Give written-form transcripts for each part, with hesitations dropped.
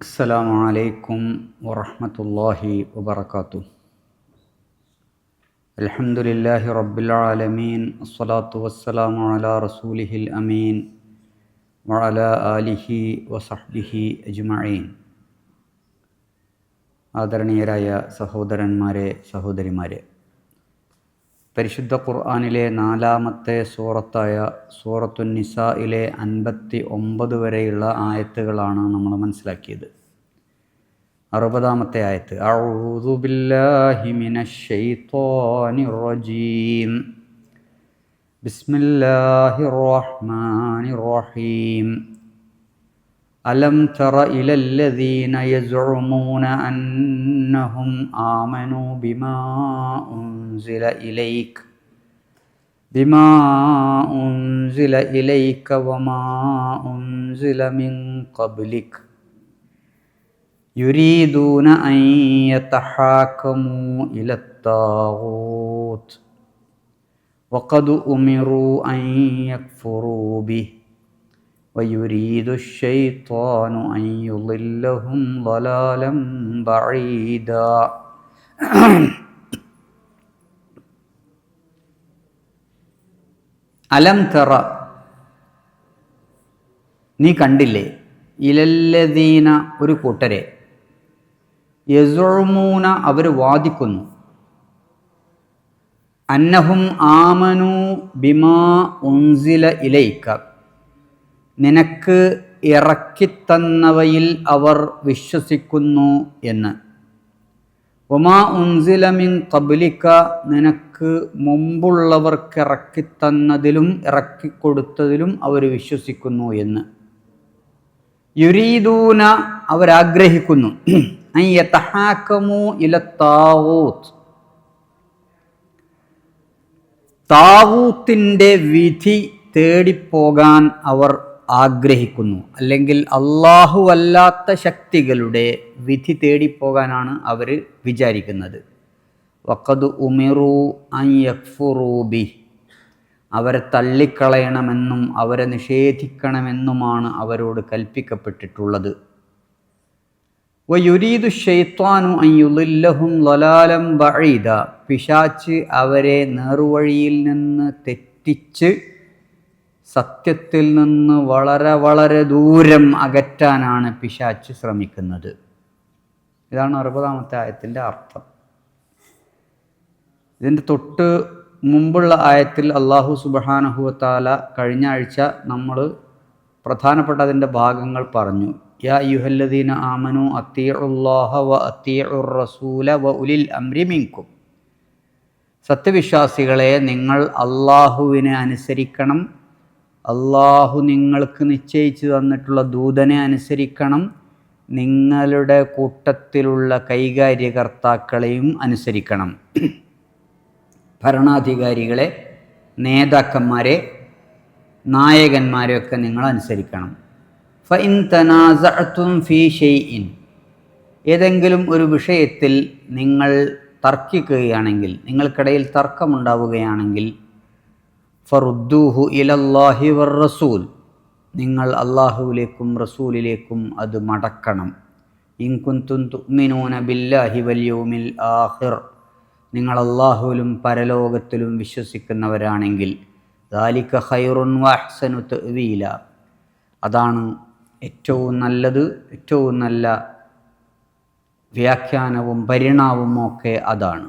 അസ്സലാമു അലൈക്കും വറഹ്മത്തുള്ളാഹി വബറകാതുഹു. അൽഹംദുലില്ലാഹി റബ്ബിൽ ആലമീൻ. അസ്സലാത്തു വസ്സലാമു അലാ റസൂലിഹിൽ അമീൻ വഅലാ ആലിഹി വസഹ്ബിഹി അജ്മഈൻ. ആദരണീയരായ സഹോദരന്മാരെ, സഹോദരിമാരെ, പരിശുദ്ധ ഖുർആനിലെ 4-ാമത്തെ സൂറത്തായ സൂറത്തുൻ നിസായിലെ 59 വരെയുള്ള ആയത്തുകളാണ് നമ്മൾ മനസ്സിലാക്കിയത്. 60-ാമത്തെ ആയത്ത്, അഊദു ബില്ലാഹി മിനശ് ശൈത്വാനിർ റജീം, ബിസ്മില്ലാഹിർ റഹ്മാനിർ റഹീം. അലം തറ ഇലല്ലദീന യസ്ഉമൂന അന്നഹും ആമനൂ ബിമാ ഉൻസില ഇലൈക വമാ ഉൻസില മിൻ ഖബ്ലിക യുരീദൂന അൻ യതഹാകമൂ ഇലത്താഗൂത്ത് വഖദ് ഉമിറൂ അൻ യക്ഫുറൂ ബിഹി വയുരീദു ശൈത്വാനു അൻ യുളില്ലഹും ളലാലൻ ബഈദാ. അലം തറ, നീ കണ്ടില്ലേ, ഇലല്ലദീന, ഒരു കൂട്ടരെ, യസ്ഉമൂന, അവർ വാദിക്കുന്നു, അന്നഹും ആമനു ബിമാ ഉൻസില ഇലൈക, നിനക്ക് ഇറക്കിത്തന്നവയിൽ അവർ വിശ്വസിക്കുന്നു എന്ന്. വമാ ഉൻസില മിൻ ഖബ്ലിക, നിനക്ക് മുമ്പുള്ളവർക്ക് ഇറക്കിത്തന്നതിലും ഇറക്കിക്കൊടുത്തതിലും അവർ വിശ്വസിക്കുന്നു എന്ന്. യുരീദൂന, അവരാഗ്രഹിക്കുന്നു, അൻ യതഹാകമൂ ഇലത്താഗൂത്ത്, താഗൂത്തിൻ്റെ വിധി തേടിപ്പോകാൻ അവർ ആഗ്രഹിക്കുന്നു, അല്ലെങ്കിൽ അല്ലാഹുവല്ലാത്ത ശക്തികളുടെ വിധി തേടിപ്പോകാനാണ് അവർ വിചാരിക്കുന്നത്. വഖദ് ഉമിറൂ അൻ യക്ഫുറൂ ബിഹി, അവരെ തള്ളിക്കളയണമെന്നും അവരെ നിഷേധിക്കണമെന്നുമാണ് അവരോട് കൽപ്പിക്കപ്പെട്ടിട്ടുള്ളത്. വയുരീദു ശൈത്വാനു അൻ യുളില്ലഹും ളലാലൻ ബഈദ, പിശാച് അവരെ നേർവഴിയിൽ നിന്ന് തെറ്റിച്ച് സത്യത്തിൽ നിന്ന് വളരെ വളരെ ദൂരം അകറ്റാനാണ് പിശാച് ശ്രമിക്കുന്നത്. ഇതാണ് 60-ാമത്തെ ആയത്തിൻ്റെ അർത്ഥം. ഇതിൻ്റെ തൊട്ട് മുമ്പുള്ള ആയത്തിൽ അല്ലാഹു സുബ്ഹാനഹു വ തആല കഴിഞ്ഞ ആഴ്ച നമ്മൾ പ്രധാനപ്പെട്ട അതിൻ്റെ ഭാഗങ്ങൾ പറഞ്ഞു. യാ അയ്യുഹല്ലദീന ആമനു അത്തീഉല്ലാഹ വ അത്തീഉർ റസൂല വ ഉലിൽ അംരി മിൻകും, സത്യവിശ്വാസികളെ, നിങ്ങൾ അള്ളാഹുവിനെ അനുസരിക്കണം, അള്ളാഹു നിങ്ങൾക്ക് നിശ്ചയിച്ചു തന്നിട്ടുള്ള ദൂതനെ അനുസരിക്കണം, നിങ്ങളുടെ കൂട്ടത്തിലുള്ള കൈകാര്യകർത്താക്കളെയും അനുസരിക്കണം, ഭരണാധികാരികളെ, നേതാക്കന്മാരെ, നായകന്മാരെയൊക്കെ നിങ്ങൾ അനുസരിക്കണം. ഫഇൻ തനാസഅതും ഫീ ഷൈഇൻ, ഏതെങ്കിലും ഒരു വിഷയത്തിൽ നിങ്ങൾ തർക്കിക്കുകയാണെങ്കിൽ, നിങ്ങൾക്കിടയിൽ തർക്കമുണ്ടാവുകയാണെങ്കിൽ, ഫറുദ്ദൂഹു ഇലല്ലാഹി വർ റസൂൽ, നിങ്ങൾ അള്ളാഹുവിലേക്കും റസൂലിലേക്കും അത് മടക്കണം. ഇൻ കുൻതും തുഅ്മിനൂന ബില്ലാഹി വൽ യൗമിൽ ആഖിർ, നിങ്ങൾ അള്ളാഹുവിലും പരലോകത്തിലും വിശ്വസിക്കുന്നവരാണെങ്കിൽ, ദാലിക ഖൈറുൻ വഅഹ്സനു തഅ്വീല, അതാണ് ഏറ്റവും നല്ലത്, ഏറ്റവും നല്ല വ്യാഖ്യാനവും പരിണാമവും ഒക്കെ അതാണ്.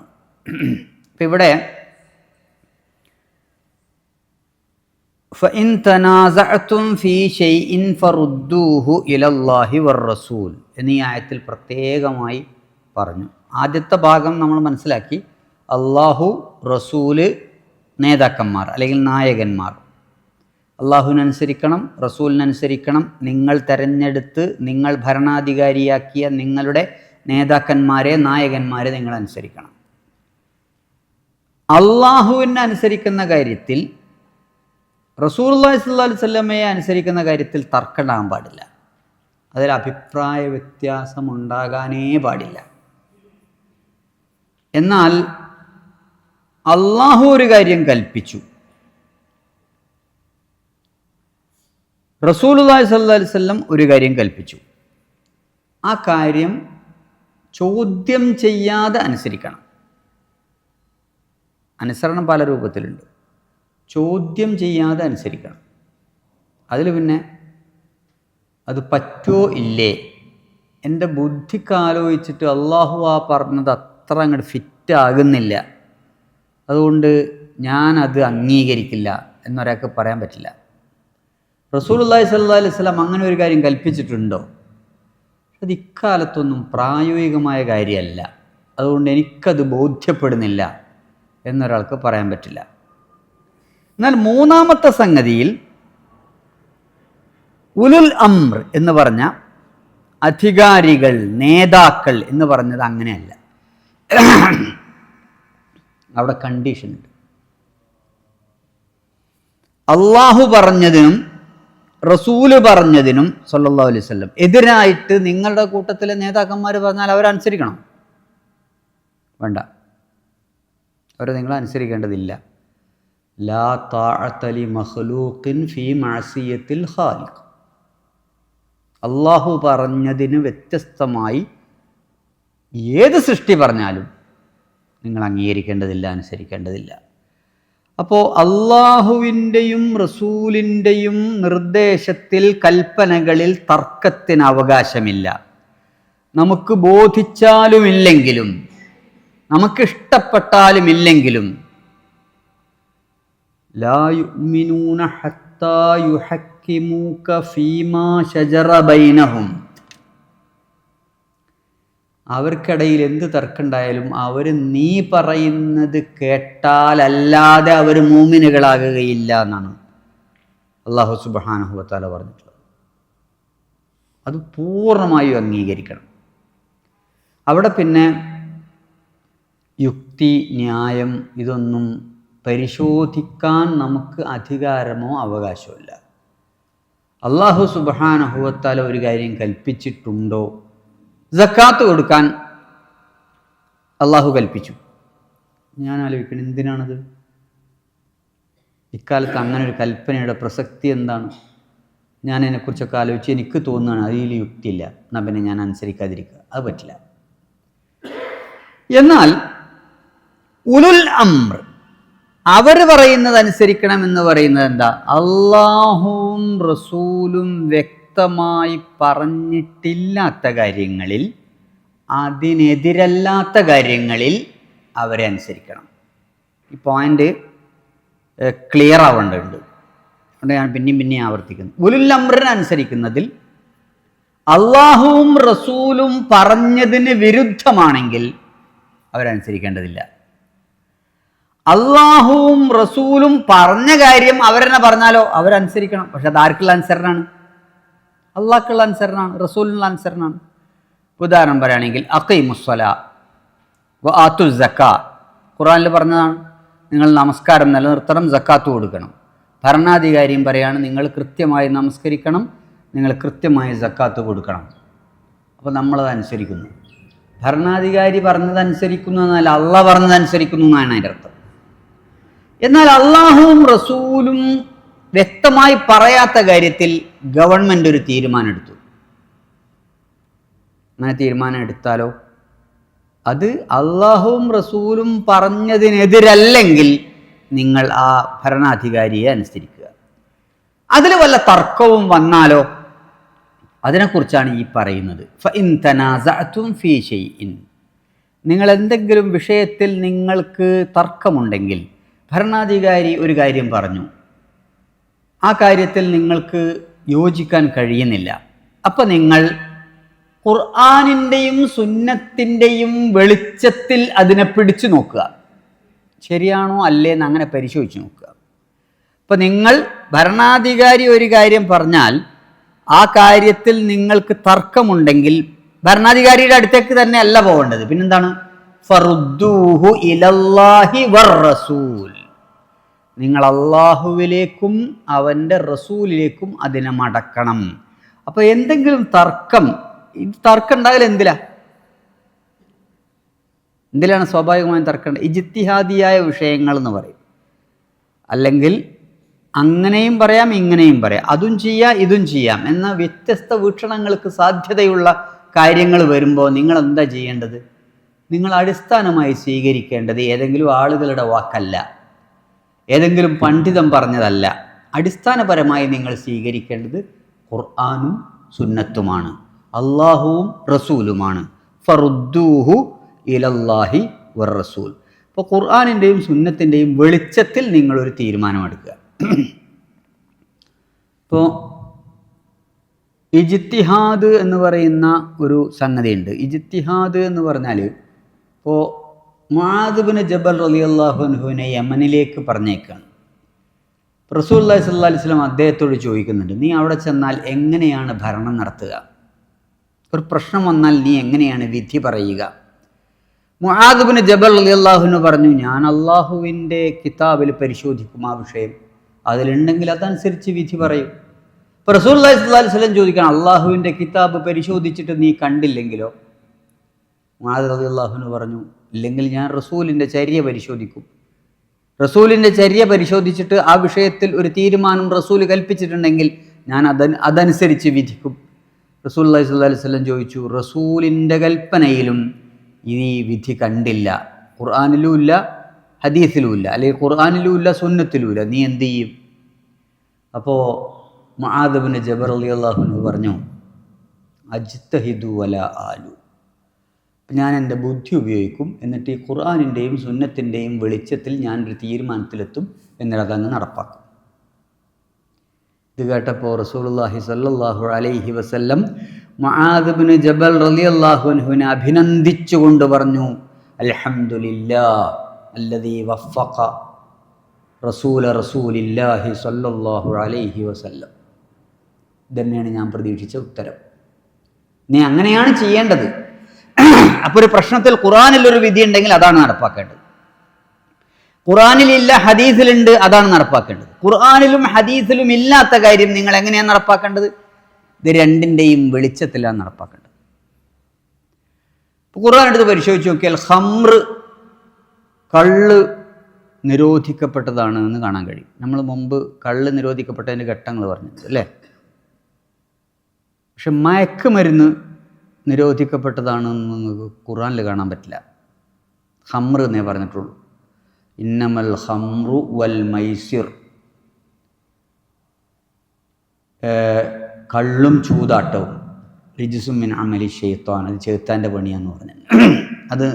അപ്പം ഇവിടെ ഫഇൻ തനാസഅതും ഫീ ഷൈഇൻ ഫറുദ്ദൂഹു ഇലല്ലാഹി വർ റസൂൽ എന്നീ ആയത്തിൽ പ്രത്യേകമായി പറഞ്ഞു. ആദ്യത്തെ ഭാഗം നമ്മൾ മനസ്സിലാക്കി, അള്ളാഹു, റസൂല്, നേതാക്കന്മാർ അല്ലെങ്കിൽ നായകന്മാർ. അള്ളാഹുവിനനുസരിക്കണം, റസൂലിനനുസരിക്കണം, നിങ്ങൾ തെരഞ്ഞെടുത്ത് നിങ്ങൾ ഭരണാധികാരിയാക്കിയ നിങ്ങളുടെ നേതാക്കന്മാരെ, നായകന്മാരെ നിങ്ങൾ അനുസരിക്കണം. അള്ളാഹുവിനെ അനുസരിക്കുന്ന കാര്യത്തിൽ, റസൂലുള്ളാഹി സ്വല്ലല്ലാഹു അലൈഹി വസല്ലമയെ അനുസരിക്കുന്ന കാര്യത്തിൽ തർക്കമുണ്ടാകാൻ പാടില്ല. അതിൽ അഭിപ്രായ വ്യത്യാസമുണ്ടാകാനേ പാടില്ല. എന്നാൽ അള്ളാഹു ഒരു കാര്യം കൽപ്പിച്ചു, റസൂലുള്ളാഹി സ്വല്ലല്ലാഹു അലൈഹി വസല്ലം ഒരു കാര്യം കൽപ്പിച്ചു. ആ കാര്യം ചോദ്യം ചെയ്യാതെ അനുസരിക്കണം. അനുസരണം പല രൂപത്തിലുണ്ട്. ചോദ്യം ചെയ്യാതെ അനുസരിക്കണം. അതിൽ പിന്നെ അത് പറ്റുമോ ഇല്ലേ, എൻ്റെ ബുദ്ധിക്കാലോചിച്ചിട്ട് അള്ളാഹു ആ പറഞ്ഞത് അത്ര അങ്ങോട്ട് ഫിറ്റാകുന്നില്ല, അതുകൊണ്ട് ഞാനത് അംഗീകരിക്കില്ല എന്നൊരാൾക്ക് പറയാൻ പറ്റില്ല. റസൂലുള്ളാഹി സ്വല്ലല്ലാഹു അലൈഹി വസല്ലം അങ്ങനെ ഒരു കാര്യം കൽപ്പിച്ചിട്ടുണ്ടോ? അത് ഇക്കാലത്തൊന്നും പ്രായോഗികമായ കാര്യമല്ല, അതുകൊണ്ട് എനിക്കത് ബോധ്യപ്പെടുന്നില്ല എന്നൊരാൾക്ക് പറയാൻ പറ്റില്ല. എന്നാൽ മൂന്നാമത്തെ സംഗതിയിൽ ഉലുൽ അംർ എന്ന് പറഞ്ഞ അധികാരികൾ, നേതാക്കൾ എന്ന് പറഞ്ഞത് അങ്ങനെയല്ല. അവിടെ കണ്ടീഷനുണ്ട്. അള്ളാഹു പറഞ്ഞതിനും റസൂല് പറഞ്ഞതിനും സല്ലല്ലാഹു അലൈഹി വസല്ലം എതിരായിട്ട് നിങ്ങളുടെ കൂട്ടത്തിലെ നേതാക്കന്മാർ പറഞ്ഞാൽ അവരനുസരിക്കണം. വേണ്ട, അവരെ നിങ്ങൾ അനുസരിക്കേണ്ടതില്ല. ലാ താഅത ലി മഖ്ലൂഖിൻ ഫീ മഅസിയത്തിൽ ഖാലിഖ്. അള്ളാഹു പറഞ്ഞതിന് വ്യത്യസ്തമായി ഏത് സൃഷ്ടി പറഞ്ഞാലും നിങ്ങൾ അംഗീകരിക്കേണ്ടതില്ല, അനുസരിക്കേണ്ടതില്ല. അപ്പോൾ അള്ളാഹുവിൻ്റെയും റസൂലിൻ്റെയും നിർദ്ദേശത്തിൽ, കൽപ്പനകളിൽ തർക്കത്തിന് അവകാശമില്ല. നമുക്ക് ബോധിച്ചാലുമില്ലെങ്കിലും നമുക്കിഷ്ടപ്പെട്ടാലുമില്ലെങ്കിലും ലാ യുഅ്മിനൂന ഹത്താ യുഹക്കിമൂക ഫീമാ ശജറ ബൈനഹും. അവർക്കിടയിൽ എന്ത് തർക്കമുണ്ടായാലും അവർ നീ പറയുന്നത് കേട്ടാലല്ലാതെ അവർ മൂമിനുകളാകുകയില്ല എന്നാണ് അല്ലാഹു സുബ്ഹാനഹു വ തആല പറഞ്ഞിട്ടുള്ളത്. അത് പൂർണ്ണമായും അംഗീകരിക്കണം. അവിടെ പിന്നെ യുക്തി, ന്യായം ഇതൊന്നും പരിശോധിക്കാൻ നമുക്ക് അധികാരമോ അവകാശമോ ഇല്ല. അല്ലാഹു സുബ്ഹാനഹു വ തആല ഒരു കാര്യം കൽപ്പിച്ചിട്ടുണ്ടോ? സക്കാത്ത് കൊടുക്കാൻ അള്ളാഹു കൽപ്പിച്ചു. ഞാൻ ആലോചിക്കണം, എന്തിനാണത്? ഇക്കാലത്ത് അങ്ങനെ ഒരു കൽപ്പനയുടെ പ്രസക്തി എന്താണ്? ഞാൻ അതിനെക്കുറിച്ചൊക്കെ ആലോചിച്ച് എനിക്ക് തോന്നുകയാണ് അതിൽ യുക്തിയില്ല, എന്നാൽ പിന്നെ ഞാൻ അനുസരിക്കാതിരിക്കുക. അത് പറ്റില്ല. എന്നാൽ ഉലുൽ അംർ, അവർ പറയുന്നത് അനുസരിക്കണം എന്ന് പറയുന്നത് എന്താ? അള്ളാഹുവും റസൂലും വ്യക്തമായി പറഞ്ഞിട്ടില്ലാത്ത കാര്യങ്ങളിൽ, അതിനെതിരല്ലാത്ത കാര്യങ്ങളിൽ അവരെ അനുസരിക്കണം. ഈ പോയിന്റ് ക്ലിയർ ആവേണ്ടതുണ്ട്. അതുകൊണ്ട് ഞാൻ പിന്നെയും ആവർത്തിക്കുന്നു. ഉലുൽ അംറിനെ അനുസരിക്കുന്നതിൽ അള്ളാഹുവും റസൂലും പറഞ്ഞതിന് വിരുദ്ധമാണെങ്കിൽ അവരനുസരിക്കേണ്ടതില്ല. അള്ളാഹുവും റസൂലും പറഞ്ഞ കാര്യം അവരെന്നെ പറഞ്ഞാലോ അവരനുസരിക്കണം. പക്ഷെ അത് ആർക്കുള്ള അനുസരണമാണ്? അള്ളാഹ്ക്കുള്ള അനുസരണമാണ്, റസൂലിനുള്ള അനുസരണമാണ്. ഉദാഹരണം പറയുകയാണെങ്കിൽ അഖീമുസ്സലാ വ ആതു സക്കാ, ഖുർആനിൽ പറഞ്ഞതാണ്. നിങ്ങൾ നമസ്കാരം നിലനിർത്തണം, സക്കാത്ത് കൊടുക്കണം. ഭരണാധികാരിയും പറയാണ് നിങ്ങൾ കൃത്യമായി നമസ്കരിക്കണം, നിങ്ങൾ കൃത്യമായി സക്കാത്ത് കൊടുക്കണം. അപ്പോൾ നമ്മളത് അനുസരിക്കുന്നു. ഭരണാധികാരി പറഞ്ഞതനുസരിക്കുന്നു എന്നാൽ അള്ളാഹ് പറഞ്ഞതനുസരിക്കുന്നു എന്നാണ് അതിൻ്റെ അർത്ഥം. എന്നാൽ അള്ളാഹുവും റസൂലും വ്യക്തമായി പറയാത്ത കാര്യത്തിൽ ഗവൺമെൻറ് ഒരു തീരുമാനം എടുത്തു. അങ്ങനെ തീരുമാനം എടുത്താലോ അത് അള്ളാഹുവും റസൂലും പറഞ്ഞതിനെതിരല്ലെങ്കിൽ നിങ്ങൾ ആ ഭരണാധികാരിയെ അനുസരിക്കുക. അതിൽ വല്ല തർക്കവും വന്നാലോ അതിനെക്കുറിച്ചാണ് ഈ പറയുന്നത്. ഫഇൻ തനാസഅതും ഫീ ഷൈഇൻ, നിങ്ങൾ എന്തെങ്കിലും വിഷയത്തിൽ നിങ്ങൾക്ക് തർക്കമുണ്ടെങ്കിൽ, ഭരണാധികാരി ഒരു കാര്യം പറഞ്ഞു, ആ കാര്യത്തിൽ നിങ്ങൾക്ക് യോജിക്കാൻ കഴിയുന്നില്ല, അപ്പം നിങ്ങൾ ഖുർആനിൻ്റെയും സുന്നത്തിൻ്റെയും വെളിച്ചത്തിൽ അതിനെ പിടിച്ചു നോക്കുക, ശരിയാണോ അല്ലേന്ന് അങ്ങനെ പരിശോധിച്ച് നോക്കുക. അപ്പം നിങ്ങൾ ഭരണാധികാരി ഒരു കാര്യം പറഞ്ഞാൽ ആ കാര്യത്തിൽ നിങ്ങൾക്ക് തർക്കമുണ്ടെങ്കിൽ ഭരണാധികാരിയുടെ അടുത്തേക്ക് തന്നെ അല്ല പോകേണ്ടത്, പിന്നെന്താണ്? ഫറുദ്ദൂഹു ഇലല്ലാഹി വർ-റസൂൽ, നിങ്ങൾ അള്ളാഹുവിലേക്കും അവൻ്റെ റസൂലിലേക്കും അതിനെ മടക്കണം. അപ്പോൾ എന്തെങ്കിലും തർക്കം ഉണ്ടാകൽ എന്തിലാണ് സ്വാഭാവികമായും തർക്കം? ഇജ്തിഹാദിയായ വിഷയങ്ങൾ എന്ന് പറയും. അല്ലെങ്കിൽ അങ്ങനെയും പറയാം ഇങ്ങനെയും പറയാം, അതും ചെയ്യാം ഇതും ചെയ്യാം എന്ന വ്യത്യസ്ത വീക്ഷണങ്ങൾക്ക് സാധ്യതയുള്ള കാര്യങ്ങൾ വരുമ്പോൾ നിങ്ങൾ എന്താ ചെയ്യേണ്ടത്? നിങ്ങൾ അടിസ്ഥാനമായി സ്വീകരിക്കേണ്ടത് ഏതെങ്കിലും ആളുകളുടെ വാക്കല്ല, ഏതെങ്കിലും പണ്ഡിതൻ പറഞ്ഞതല്ല. അടിസ്ഥാനപരമായി നിങ്ങൾ സ്വീകരിക്കേണ്ടത് ഖുർആനും സുന്നത്തുമാണ്, അള്ളാഹുവും റസൂലുമാണ്. ഫറുദ്ദൂഹു ഇലല്ലാഹി വർ റസൂൽ. അപ്പോൾ ഖുർആനിൻ്റെയും സുന്നത്തിൻ്റെയും വെളിച്ചത്തിൽ നിങ്ങളൊരു തീരുമാനമെടുക്കുക. ഇപ്പോൾ ഇജ്തിഹാദ് എന്ന് പറയുന്ന ഒരു സംഗതിയുണ്ട്. ഇജ്തിഹാദ് എന്ന് പറഞ്ഞാൽ, ഇപ്പോൾ മുആദ് ഇബ്നു ജബൽ റളിയല്ലാഹു അൻഹുവിനെ യമനിലേക്ക് പറഞ്ഞേക്കാണ്. റസൂലുള്ളാഹി സ്വല്ലല്ലാഹു അലൈഹി വസല്ലം അദ്ദേഹത്തോട് ചോദിക്കുന്നുണ്ട്, നീ അവിടെ ചെന്നാൽ എങ്ങനെയാണ് ഭരണം നടത്തുക? ഒരു പ്രശ്നം വന്നാൽ നീ എങ്ങനെയാണ് വിധി പറയുക? മുആദ് ഇബ്നു ജബൽ റളിയല്ലാഹു അൻഹു പറഞ്ഞു, ഞാൻ അള്ളാഹുവിൻ്റെ കിതാബിൽ പരിശോധിക്കും ആ വിഷയം, അതിലുണ്ടെങ്കിൽ അതനുസരിച്ച് വിധി പറയും. ഇപ്പോൾ റസൂലുള്ളാഹി സ്വല്ലല്ലാഹു അലൈഹി വസല്ലം ചോദിക്കണം, അള്ളാഹുവിൻ്റെ കിതാബ് പരിശോധിച്ചിട്ട് നീ കണ്ടില്ലെങ്കിലോ? മുആദ് റളിയല്ലാഹു അൻഹു പറഞ്ഞു, ഇല്ലെങ്കിൽ ഞാൻ റസൂലിൻ്റെ ചര്യ പരിശോധിക്കും. റസൂലിൻ്റെ ചര്യ പരിശോധിച്ചിട്ട് ആ വിഷയത്തിൽ ഒരു തീരുമാനം റസൂൽ കൽപ്പിച്ചിട്ടുണ്ടെങ്കിൽ ഞാൻ അതനുസരിച്ച് വിധിക്കും. റസൂലുള്ളാഹി സ്വല്ലല്ലാഹു അലൈഹി വസല്ലം ചോദിച്ചു, റസൂലിൻ്റെ കൽപ്പനയിലും ഈ വിധി കണ്ടില്ല, ഖുർആനിലും ഇല്ല ഹദീസിലും ഇല്ല, അല്ലെങ്കിൽ ഖുർആനിലും ഇല്ല സുന്നത്തിലും ഇല്ല, നീ എന്ത് ചെയ്യും? അപ്പോൾ മുആദ് ഇബ്നു ജബൽ റളിയല്ലാഹു അൻഹു പറഞ്ഞു, അജ്തഹിദു വലാ ആലു, ഞാൻ എൻ്റെ ബുദ്ധി ഉപയോഗിക്കും, എന്നിട്ട് ഈ ഖുർആനിൻ്റെയും സുന്നത്തിൻ്റെയും വെളിച്ചത്തിൽ ഞാനൊരു തീരുമാനത്തിലെത്തും, എന്നിട്ട് അതങ്ങ് നടപ്പാക്കും. ഇത് കേട്ടപ്പോൾ റസൂലുള്ളാഹി സ്വല്ലല്ലാഹു അലൈഹി വസല്ലം മുആദ് ഇബ്നു ജബൽ റളിയല്ലാഹു അൻഹുവിനെ അഭിനന്ദിച്ചുകൊണ്ട് പറഞ്ഞു, അൽഹംദുലില്ലാഹ് അല്ലദീ വഫഖ റസൂലില്ലാഹി സ്വല്ലല്ലാഹു അലൈഹി വസല്ലം. ഇതന്നെയാണ് ഞാൻ പ്രതീക്ഷിച്ച ഉത്തരം. നീ അങ്ങനെയാണ് ചെയ്യേണ്ടത്. അപ്പോൾ ഒരു പ്രശ്നത്തിൽ ഖുർആനിലൊരു വിധി ഉണ്ടെങ്കിൽ അതാണ് നടപ്പാക്കേണ്ടത്. ഖുർആനിലില്ല ഹദീസിലുണ്ട്, അതാണ് നടപ്പാക്കേണ്ടത്. ഖുർആനിലും ഹദീസിലും ഇല്ലാത്ത കാര്യം നിങ്ങൾ എങ്ങനെയാണ് നടപ്പാക്കേണ്ടത്? ഇത് രണ്ടിൻ്റെയും വെളിച്ചത്തിലാണ് നടപ്പാക്കേണ്ടത്. ഇപ്പോൾ ഖുർആൻ എടുത്ത് പരിശോധിച്ച് നോക്കിയാൽ ഖംറ്, കള്ള് നിരോധിക്കപ്പെട്ടതാണ് എന്ന് കാണാൻ കഴിയും. നമ്മൾ മുമ്പ് കള്ള് നിരോധിക്കപ്പെട്ടതിൻ്റെ ഘട്ടങ്ങൾ പറഞ്ഞിട്ടുണ്ട് അല്ലേ? പക്ഷെ മയക്കുമരുന്ന് നിരോധിക്കപ്പെട്ടതാണെന്ന് നിങ്ങൾക്ക് ഖുർആനിൽ കാണാൻ പറ്റില്ല. ഖംറ് എന്നേ പറഞ്ഞിട്ടുള്ളൂ. ഇന്നമൽ ഖംറു വൽ മൈസിർ, കള്ളും ചൂതാട്ടവും റിജ്സും മിൻ അമലി ശൈത്താൻ, അത് ശൈത്താൻ്റെ പണിയാന്ന് പറഞ്ഞിട്ടുണ്ട്. അത്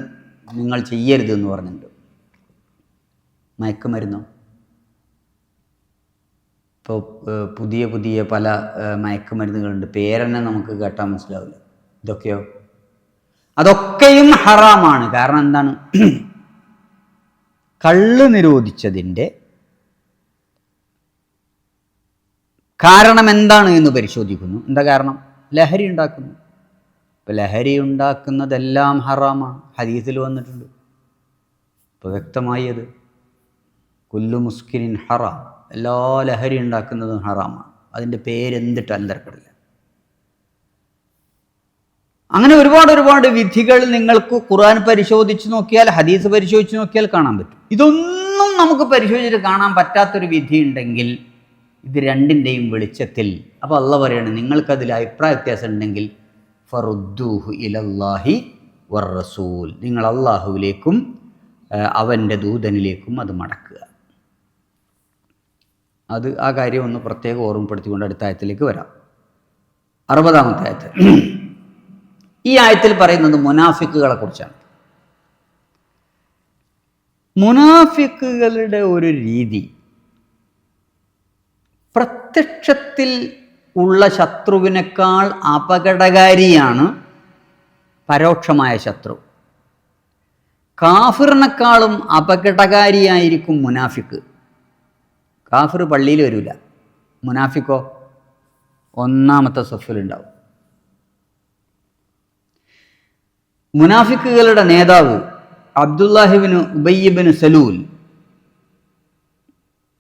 നിങ്ങൾ ചെയ്യരുതെന്ന് പറഞ്ഞിട്ടുണ്ട്. മയക്കുമരുന്നോ? ഇപ്പോൾ പുതിയ പുതിയ പല മയക്കുമരുന്നുകളുണ്ട്, പേരെന്നെ നമുക്ക് കേട്ടാൽ മനസ്സിലാവില്ല. ഇതൊക്കെയോ? അതൊക്കെയും ഹറാമാണ്. കാരണം എന്താണ്? കള്ള് നിരോധിച്ചതിൻ്റെ കാരണം എന്താണ് എന്ന് പരിശോധിക്കുന്നു. എന്താ കാരണം? ലഹരി ഉണ്ടാക്കുന്നു. ഇപ്പോൾ ലഹരി ഉണ്ടാക്കുന്നതെല്ലാം ഹറാമാണ്, ഹദീസിൽ വന്നിട്ടുണ്ട്. ഇപ്പോൾ വ്യക്തമായി അത് കുല്ലു മുസ്കിരിൻ ഹറാം, എല്ലാ ലഹരി ഉണ്ടാക്കുന്നതും ഹറാമാണ്. അതിൻ്റെ പേരെന്തിട്ടാലും തിരക്കിടില്ല. അങ്ങനെ ഒരുപാട് വിധികൾ നിങ്ങൾക്ക് ഖുർആൻ പരിശോധിച്ച് നോക്കിയാൽ, ഹദീസ് പരിശോധിച്ച് നോക്കിയാൽ കാണാൻ പറ്റും. ഇതൊന്നും നമുക്ക് പരിശോധിച്ചിട്ട് കാണാൻ പറ്റാത്തൊരു വിധി ഉണ്ടെങ്കിൽ ഇത് രണ്ടിൻ്റെയും വെളിച്ചത്തിൽ, അപ്പോൾ അള്ളാഹ് പറയാണ്, നിങ്ങൾക്കതിൽ അഭിപ്രായ വ്യത്യാസം ഉണ്ടെങ്കിൽ ഫറുദ്ദൂഹു ഇലല്ലാഹി വർ റസൂൽ, നിങ്ങൾ അള്ളാഹുവിലേക്കും അവൻ്റെ ദൂതനിലേക്കും അത് മടക്കുക. അത് ആ കാര്യം ഒന്ന് പ്രത്യേകം ഓർമ്മപ്പെടുത്തിക്കൊണ്ട് അടുത്ത ആയത്തിലേക്ക് വരാം. 60-ാമത്തെ ആയത്ത്. ഈ ആയത്തിൽ പറയുന്നത് മുനാഫിക്കുകളെ കുറിച്ചാണ്. മുനാഫിക്കുകളുടെ ഒരു രീതി, പ്രത്യക്ഷത്തിൽ ഉള്ള ശത്രുവിനേക്കാൾ അപകടകാരിയാണ് പരോക്ഷമായ ശത്രു. കാഫിറിനേക്കാളും അപകടകാരിയായിരിക്കും മുനാഫിക്ക്. കാഫിർ പള്ളിയിൽ വരില്ല, മുനാഫിക്കോ ഒന്നാമത്തെ സഫിലുണ്ടാവും. മുനാഫിക്കുകളുടെ നേതാവ് അബ്ദുല്ലാഹിബ്നു ഉബയ്യ് സലൂൽ,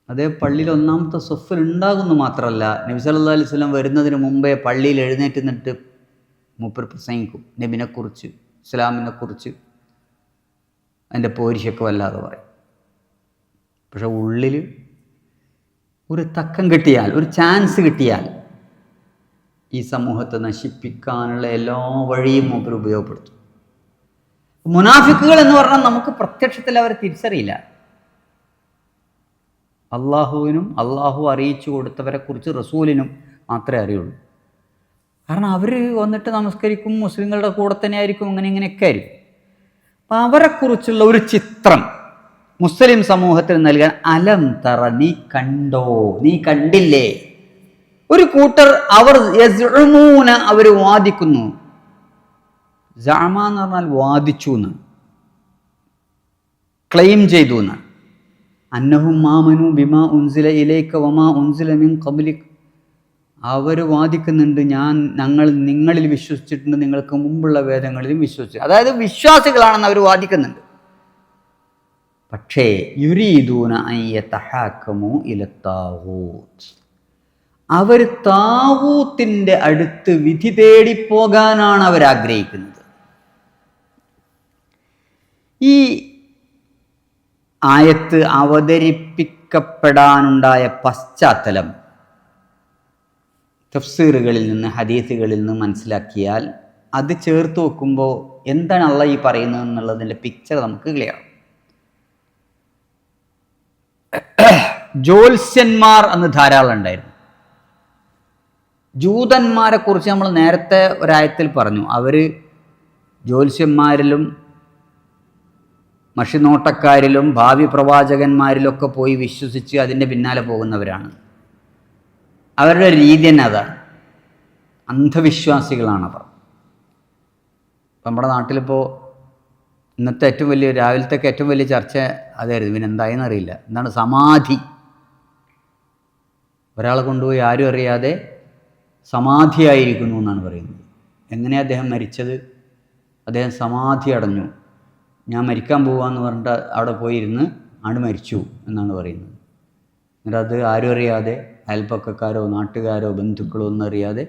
അതേ പള്ളിയിൽ ഒന്നാമത്തെ സഫിൽ ഉണ്ടാകുന്നു മാത്രമല്ല, നബി സല്ലല്ലാഹു അലൈഹി വസല്ലം വരുന്നതിന് മുമ്പേ പള്ളിയിൽ എഴുന്നേറ്റ് നിന്നിട്ട് മൂപ്പർ പ്രസംഗിക്കും. നബിനെക്കുറിച്ച്, ഇസ്ലാമിനെക്കുറിച്ച്, അതിൻ്റെ പോരിശൊക്കെ വല്ലാതെ പറയും. പക്ഷെ ഉള്ളിൽ ഒരു തക്കം കിട്ടിയാൽ, ഒരു ചാൻസ് കിട്ടിയാൽ ഈ സമൂഹത്തെ നശിപ്പിക്കാനുള്ള എല്ലാ വഴിയും മൂപ്പർ ഉപയോഗപ്പെടുത്തും. മുനാഫിക്കുകൾ എന്ന് പറഞ്ഞാൽ നമുക്ക് പ്രത്യക്ഷത്തിൽ അവർ തിരിച്ചറിയില്ല. അള്ളാഹുവിനും അള്ളാഹു അറിയിച്ചു കൊടുത്തവരെ കുറിച്ച് റസൂലിനും മാത്രമേ അറിയുള്ളൂ. കാരണം അവർ വന്നിട്ട് നമസ്കരിക്കും, മുസ്ലിങ്ങളുടെ കൂടെ തന്നെ ആയിരിക്കും, ഇങ്ങനെയൊക്കെ ആയിരിക്കും. അപ്പം അവരെക്കുറിച്ചുള്ള ഒരു ചിത്രം മുസ്ലിം സമൂഹത്തിന് നൽകാൻ, അലം തറ, നീ കണ്ടോ, നീ കണ്ടില്ലേ? ഒരു കൂട്ടർ അവർ യസ്ഉമൂന, അവർ വാദിക്കുന്നു. ജഅമ എന്ന് പറഞ്ഞാൽ വാദിച്ചു എന്ന്, ക്ലെയിം ചെയ്തു എന്ന്. അന്നഹും ആമനു ബിമാ ഉൻസില ഇലൈക വമാ ഉൻസില മിൻ ഖബ്ലിക്, അവർ വാദിക്കുന്നുണ്ട് ഞങ്ങൾ നിങ്ങളിൽ വിശ്വസിച്ചിട്ടുണ്ട്, നിങ്ങൾക്ക് മുമ്പുള്ള വേദങ്ങളിലും വിശ്വസിച്ചു. അതായത് വിശ്വാസികളാണെന്ന് അവർ വാദിക്കുന്നുണ്ട്. പക്ഷേ യുരീദൂന അൻ യതഹാക്കമു ഇല താഗൂത്ത്, അവർ താഗൂത്തിന്റെ അടുത്ത് വിധി തേടിപ്പോകാനാണ് അവർ ആഗ്രഹിക്കുന്നത്. ഈ ആയത്ത് അവതരിപ്പിക്കപ്പെടാനുണ്ടായ പശ്ചാത്തലം തഫ്സീറുകളിൽ നിന്ന്, ഹദീസുകളിൽ നിന്ന് മനസ്സിലാക്കിയാൽ അത് ചേർത്ത് വെക്കുമ്പോൾ എന്താണ് അള്ളാഹ് ഈ പറയുന്നത് എന്നുള്ളതിൻ്റെ പിക്ചർ നമുക്ക് ക്ലിയർ. ജ്യോത്സ്യന്മാർ അന്ന് ധാരാളം ഉണ്ടായിരുന്നു. ജൂതന്മാരെ കുറിച്ച് നമ്മൾ നേരത്തെ ഒരായത്തിൽ പറഞ്ഞു. അവർ ജ്യോത്സ്യന്മാരിലും മഷിനോട്ടക്കാരിലും ഭാവി പ്രവാചകന്മാരിലൊക്കെ പോയി വിശ്വസിച്ച് അതിൻ്റെ പിന്നാലെ പോകുന്നവരാണ്. അവരുടെ രീതി തന്നെ അതാണ്, അന്ധവിശ്വാസികളാണവർ. ഇപ്പം നമ്മുടെ നാട്ടിലിപ്പോൾ ഇന്നത്തെ രാവിലത്തേക്ക് ഏറ്റവും വലിയ ചർച്ച അതായിരുന്നു. ഇവനെന്തായെന്ന് അറിയില്ല. എന്താണ് സമാധി? ഒരാളെ കൊണ്ടുപോയി ആരും അറിയാതെ സമാധിയായിരിക്കുന്നു എന്നാണ് പറയുന്നത്. എങ്ങനെയാണ് അദ്ദേഹം മരിച്ചത്? അദ്ദേഹം സമാധി അടഞ്ഞു. ഞാൻ മരിക്കാൻ പോവാന്ന് പറഞ്ഞിട്ട് അവിടെ പോയിരുന്ന് ആണ് മരിച്ചു എന്നാണ് പറയുന്നത്. എന്നിട്ട് അത് ആരും അറിയാതെ, അയൽപ്പക്കക്കാരോ നാട്ടുകാരോ ബന്ധുക്കളോ ഒന്നും അറിയാതെ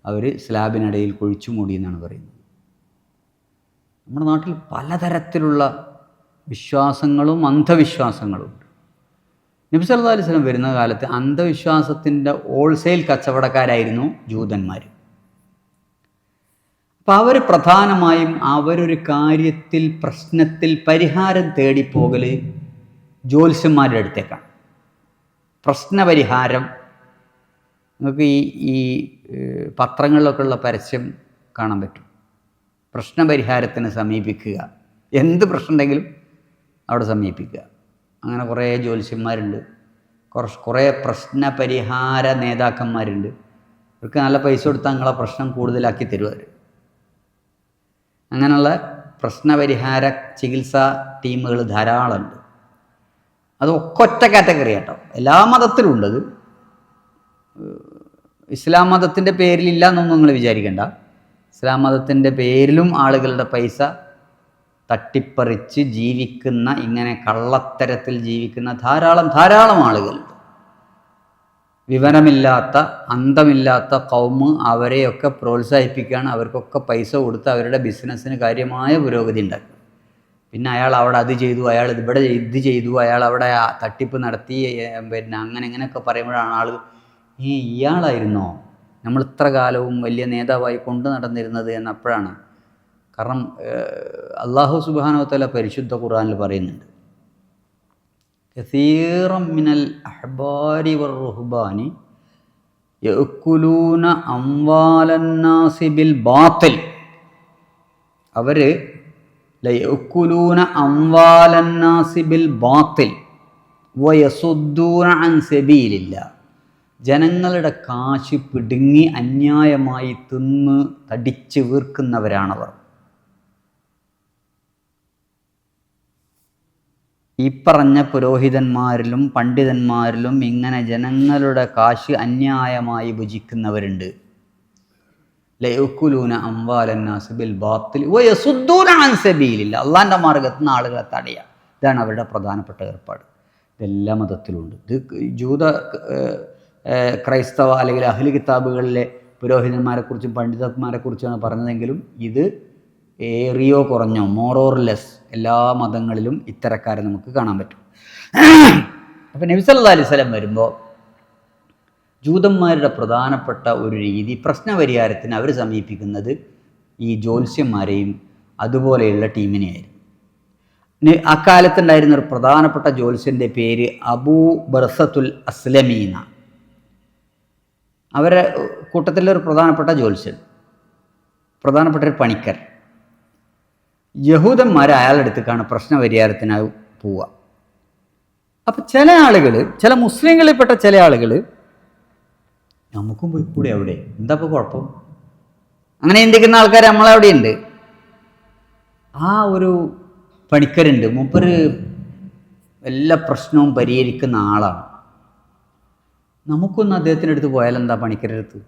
അവർ സ്ലാബിനിടയിൽ കുഴിച്ചു മൂടി എന്നാണ് പറയുന്നത്. നമ്മുടെ നാട്ടിൽ പലതരത്തിലുള്ള വിശ്വാസങ്ങളും അന്ധവിശ്വാസങ്ങളും ഉണ്ട്. നബി സല്ലല്ലാഹു അലൈഹി വസല്ലം വരുന്ന കാലത്ത് അന്ധവിശ്വാസത്തിൻ്റെ ഹോൾസെയിൽ കച്ചവടക്കാരായിരുന്നു ജൂതന്മാർ. അപ്പം അവർ പ്രധാനമായും അവരൊരു കാര്യത്തിൽ, പ്രശ്നത്തിൽ പരിഹാരം തേടിപ്പോകൽ ജ്യോത്സ്യന്മാരുടെ അടുത്തേക്കാണ്. പ്രശ്നപരിഹാരം, നിങ്ങൾക്ക് ഈ പത്രങ്ങളിലൊക്കെ ഉള്ള പരസ്യം കാണാൻ പറ്റും. പ്രശ്നപരിഹാരത്തിന് സമീപിക്കുക, എന്ത് പ്രശ്നം ഉണ്ടെങ്കിലും അവിടെ സമീപിക്കുക. അങ്ങനെ കുറേ ജ്യോത്സ്യന്മാരുണ്ട്, കുറേ പ്രശ്നപരിഹാര നേതാക്കന്മാരുണ്ട്. അവർക്ക് നല്ല പൈസ കൊടുത്താൽ നിങ്ങളെ പ്രശ്നം കൂടുതലാക്കി തരുവാർ. അങ്ങനെയുള്ള പ്രശ്നപരിഹാര ചികിത്സാ ടീമുകൾ ധാരാളമുണ്ട്. അത് ഒറ്റ കാറ്റഗറി കേട്ടോ, എല്ലാ മതത്തിലും ഉണ്ടത്. ഇസ്ലാം മതത്തിൻ്റെ പേരിലില്ല എന്നൊന്നും നിങ്ങൾ വിചാരിക്കേണ്ട. ഇസ്ലാം മതത്തിൻ്റെ പേരിലും ആളുകളുടെ പൈസ തട്ടിപ്പറിച്ച് ജീവിക്കുന്ന, ഇങ്ങനെ കള്ളത്തരത്തിൽ ജീവിക്കുന്ന ധാരാളം ആളുകളുണ്ട്. വിവരമില്ലാത്ത, അന്തമില്ലാത്ത കൗമ് അവരെയൊക്കെ പ്രോത്സാഹിപ്പിക്കുകയാണ്. അവർക്കൊക്കെ പൈസ കൊടുത്ത് അവരുടെ ബിസിനസ്സിന് കാര്യമായ പുരോഗതി ഉണ്ടാക്കും. പിന്നെ അയാൾ അവിടെ അത് ചെയ്തു, അയാൾ ഇവിടെ ഇത് ചെയ്തു, അയാൾ അവിടെ തട്ടിപ്പ് നടത്തി, പിന്നെ അങ്ങനെയൊക്കെ പറയുമ്പോഴാണ് ആൾ ഇയാളായിരുന്നോ നമ്മൾ ഇത്ര കാലവും വലിയ നേതാവായി കൊണ്ടു നടന്നിരുന്നത് എന്നപ്പോഴാണ്. കാരണം അല്ലാഹു സുബ്ഹാനഹു വ തആല പരിശുദ്ധ ഖുർആനിൽ പറയുന്നുണ്ട്, കസീറൻ മിനൽ അഹ്ബാരി വറുഹ്ബാനി യഅ്കുലൂന അംവാലന്നാസി ബിൽ ബാത്തിൽ. അവർ ലയഅ്കുലൂന അംവാലന്നാസി ബിൽ ബാത്തിൽ വയസുദ്ദൂന അൻ സബീലില്ലാഹ്. ജനങ്ങളുടെ കാശ് പിടുങ്ങി അന്യായമായി തിന്ന് തടിച്ച് വീർക്കുന്നവരാണവർ. ഈ പറഞ്ഞ പുരോഹിതന്മാരിലും പണ്ഡിതന്മാരിലും ഇങ്ങനെ ജനങ്ങളുടെ കാശ് അന്യായമായി ഭുജിക്കുന്നവരുണ്ട്. ലയഅ്കുലൂന അംവാലന്നാസി ബിൽ ബാത്തിൽ വയസുദ്ദൂന അൻ സബീലില്ലാഹ്. അള്ളാഹിൻ്റെ മാർഗ്ഗത്തിൽ നിന്ന് ആളുകളെ തടയുക, ഇതാണ് അവരുടെ പ്രധാനപ്പെട്ട ഏർപ്പാട്. ഇതെല്ലാ മതത്തിലുണ്ട്. ഇത് ക്രൈസ്തവ അല്ലെങ്കിൽ അഹ്ലു കിതാബുകളിലെ പുരോഹിതന്മാരെക്കുറിച്ചും പണ്ഡിതന്മാരെക്കുറിച്ചാണ് പറഞ്ഞതെങ്കിലും ഇത് ഏറിയോ കുറഞ്ഞോ മോറോർലെസ് എല്ലാ മതങ്ങളിലും ഇത്തരക്കാരെ നമുക്ക് കാണാൻ പറ്റും. അപ്പം നബി സല്ലല്ലാഹു അലൈഹി വസല്ലം വരുമ്പോൾ ജൂതന്മാരുടെ പ്രധാനപ്പെട്ട ഒരു രീതി പ്രശ്നപരിഹാരത്തിന് അവർ സമീപിക്കുന്നത് ഈ ജ്യോത്സ്യന്മാരെയും അതുപോലെയുള്ള ടീമിനെയായിരുന്നു. അക്കാലത്തുണ്ടായിരുന്ന ഒരു പ്രധാനപ്പെട്ട ജ്യോത്സ്യൻ്റെ പേര് അബൂ ബർസത്തുൽ അസ്ലമീന. അവരെ കൂട്ടത്തിലൊരു പ്രധാനപ്പെട്ട ജ്യോത്സ്യൻ, പ്രധാനപ്പെട്ട ഒരു പണിക്കർ. യഹൂദന്മാർ അയാളുടെ അടുത്തേക്കാണ് പ്രശ്നപരിഹാരത്തിനായി പോവുക. അപ്പം ചില ആളുകൾ, ചില മുസ്ലിങ്ങളിൽപ്പെട്ട ചില ആളുകൾ, നമുക്കും പോയി കൂടെ അവിടെ, എന്താ ഇപ്പോൾ കുഴപ്പം, അങ്ങനെ ചിന്തിക്കുന്ന ആൾക്കാർ നമ്മളവിടെ ഉണ്ട്. ആ ഒരു പണിക്കരുണ്ട്, മൂപ്പര് എല്ലാ പ്രശ്നവും പരിഹരിക്കുന്ന ആളാണ്. നമുക്കൊന്ന് അദ്ദേഹത്തിൻ്റെ അടുത്ത് പോയാലെന്താ, പണിക്കരുടെ അടുത്ത്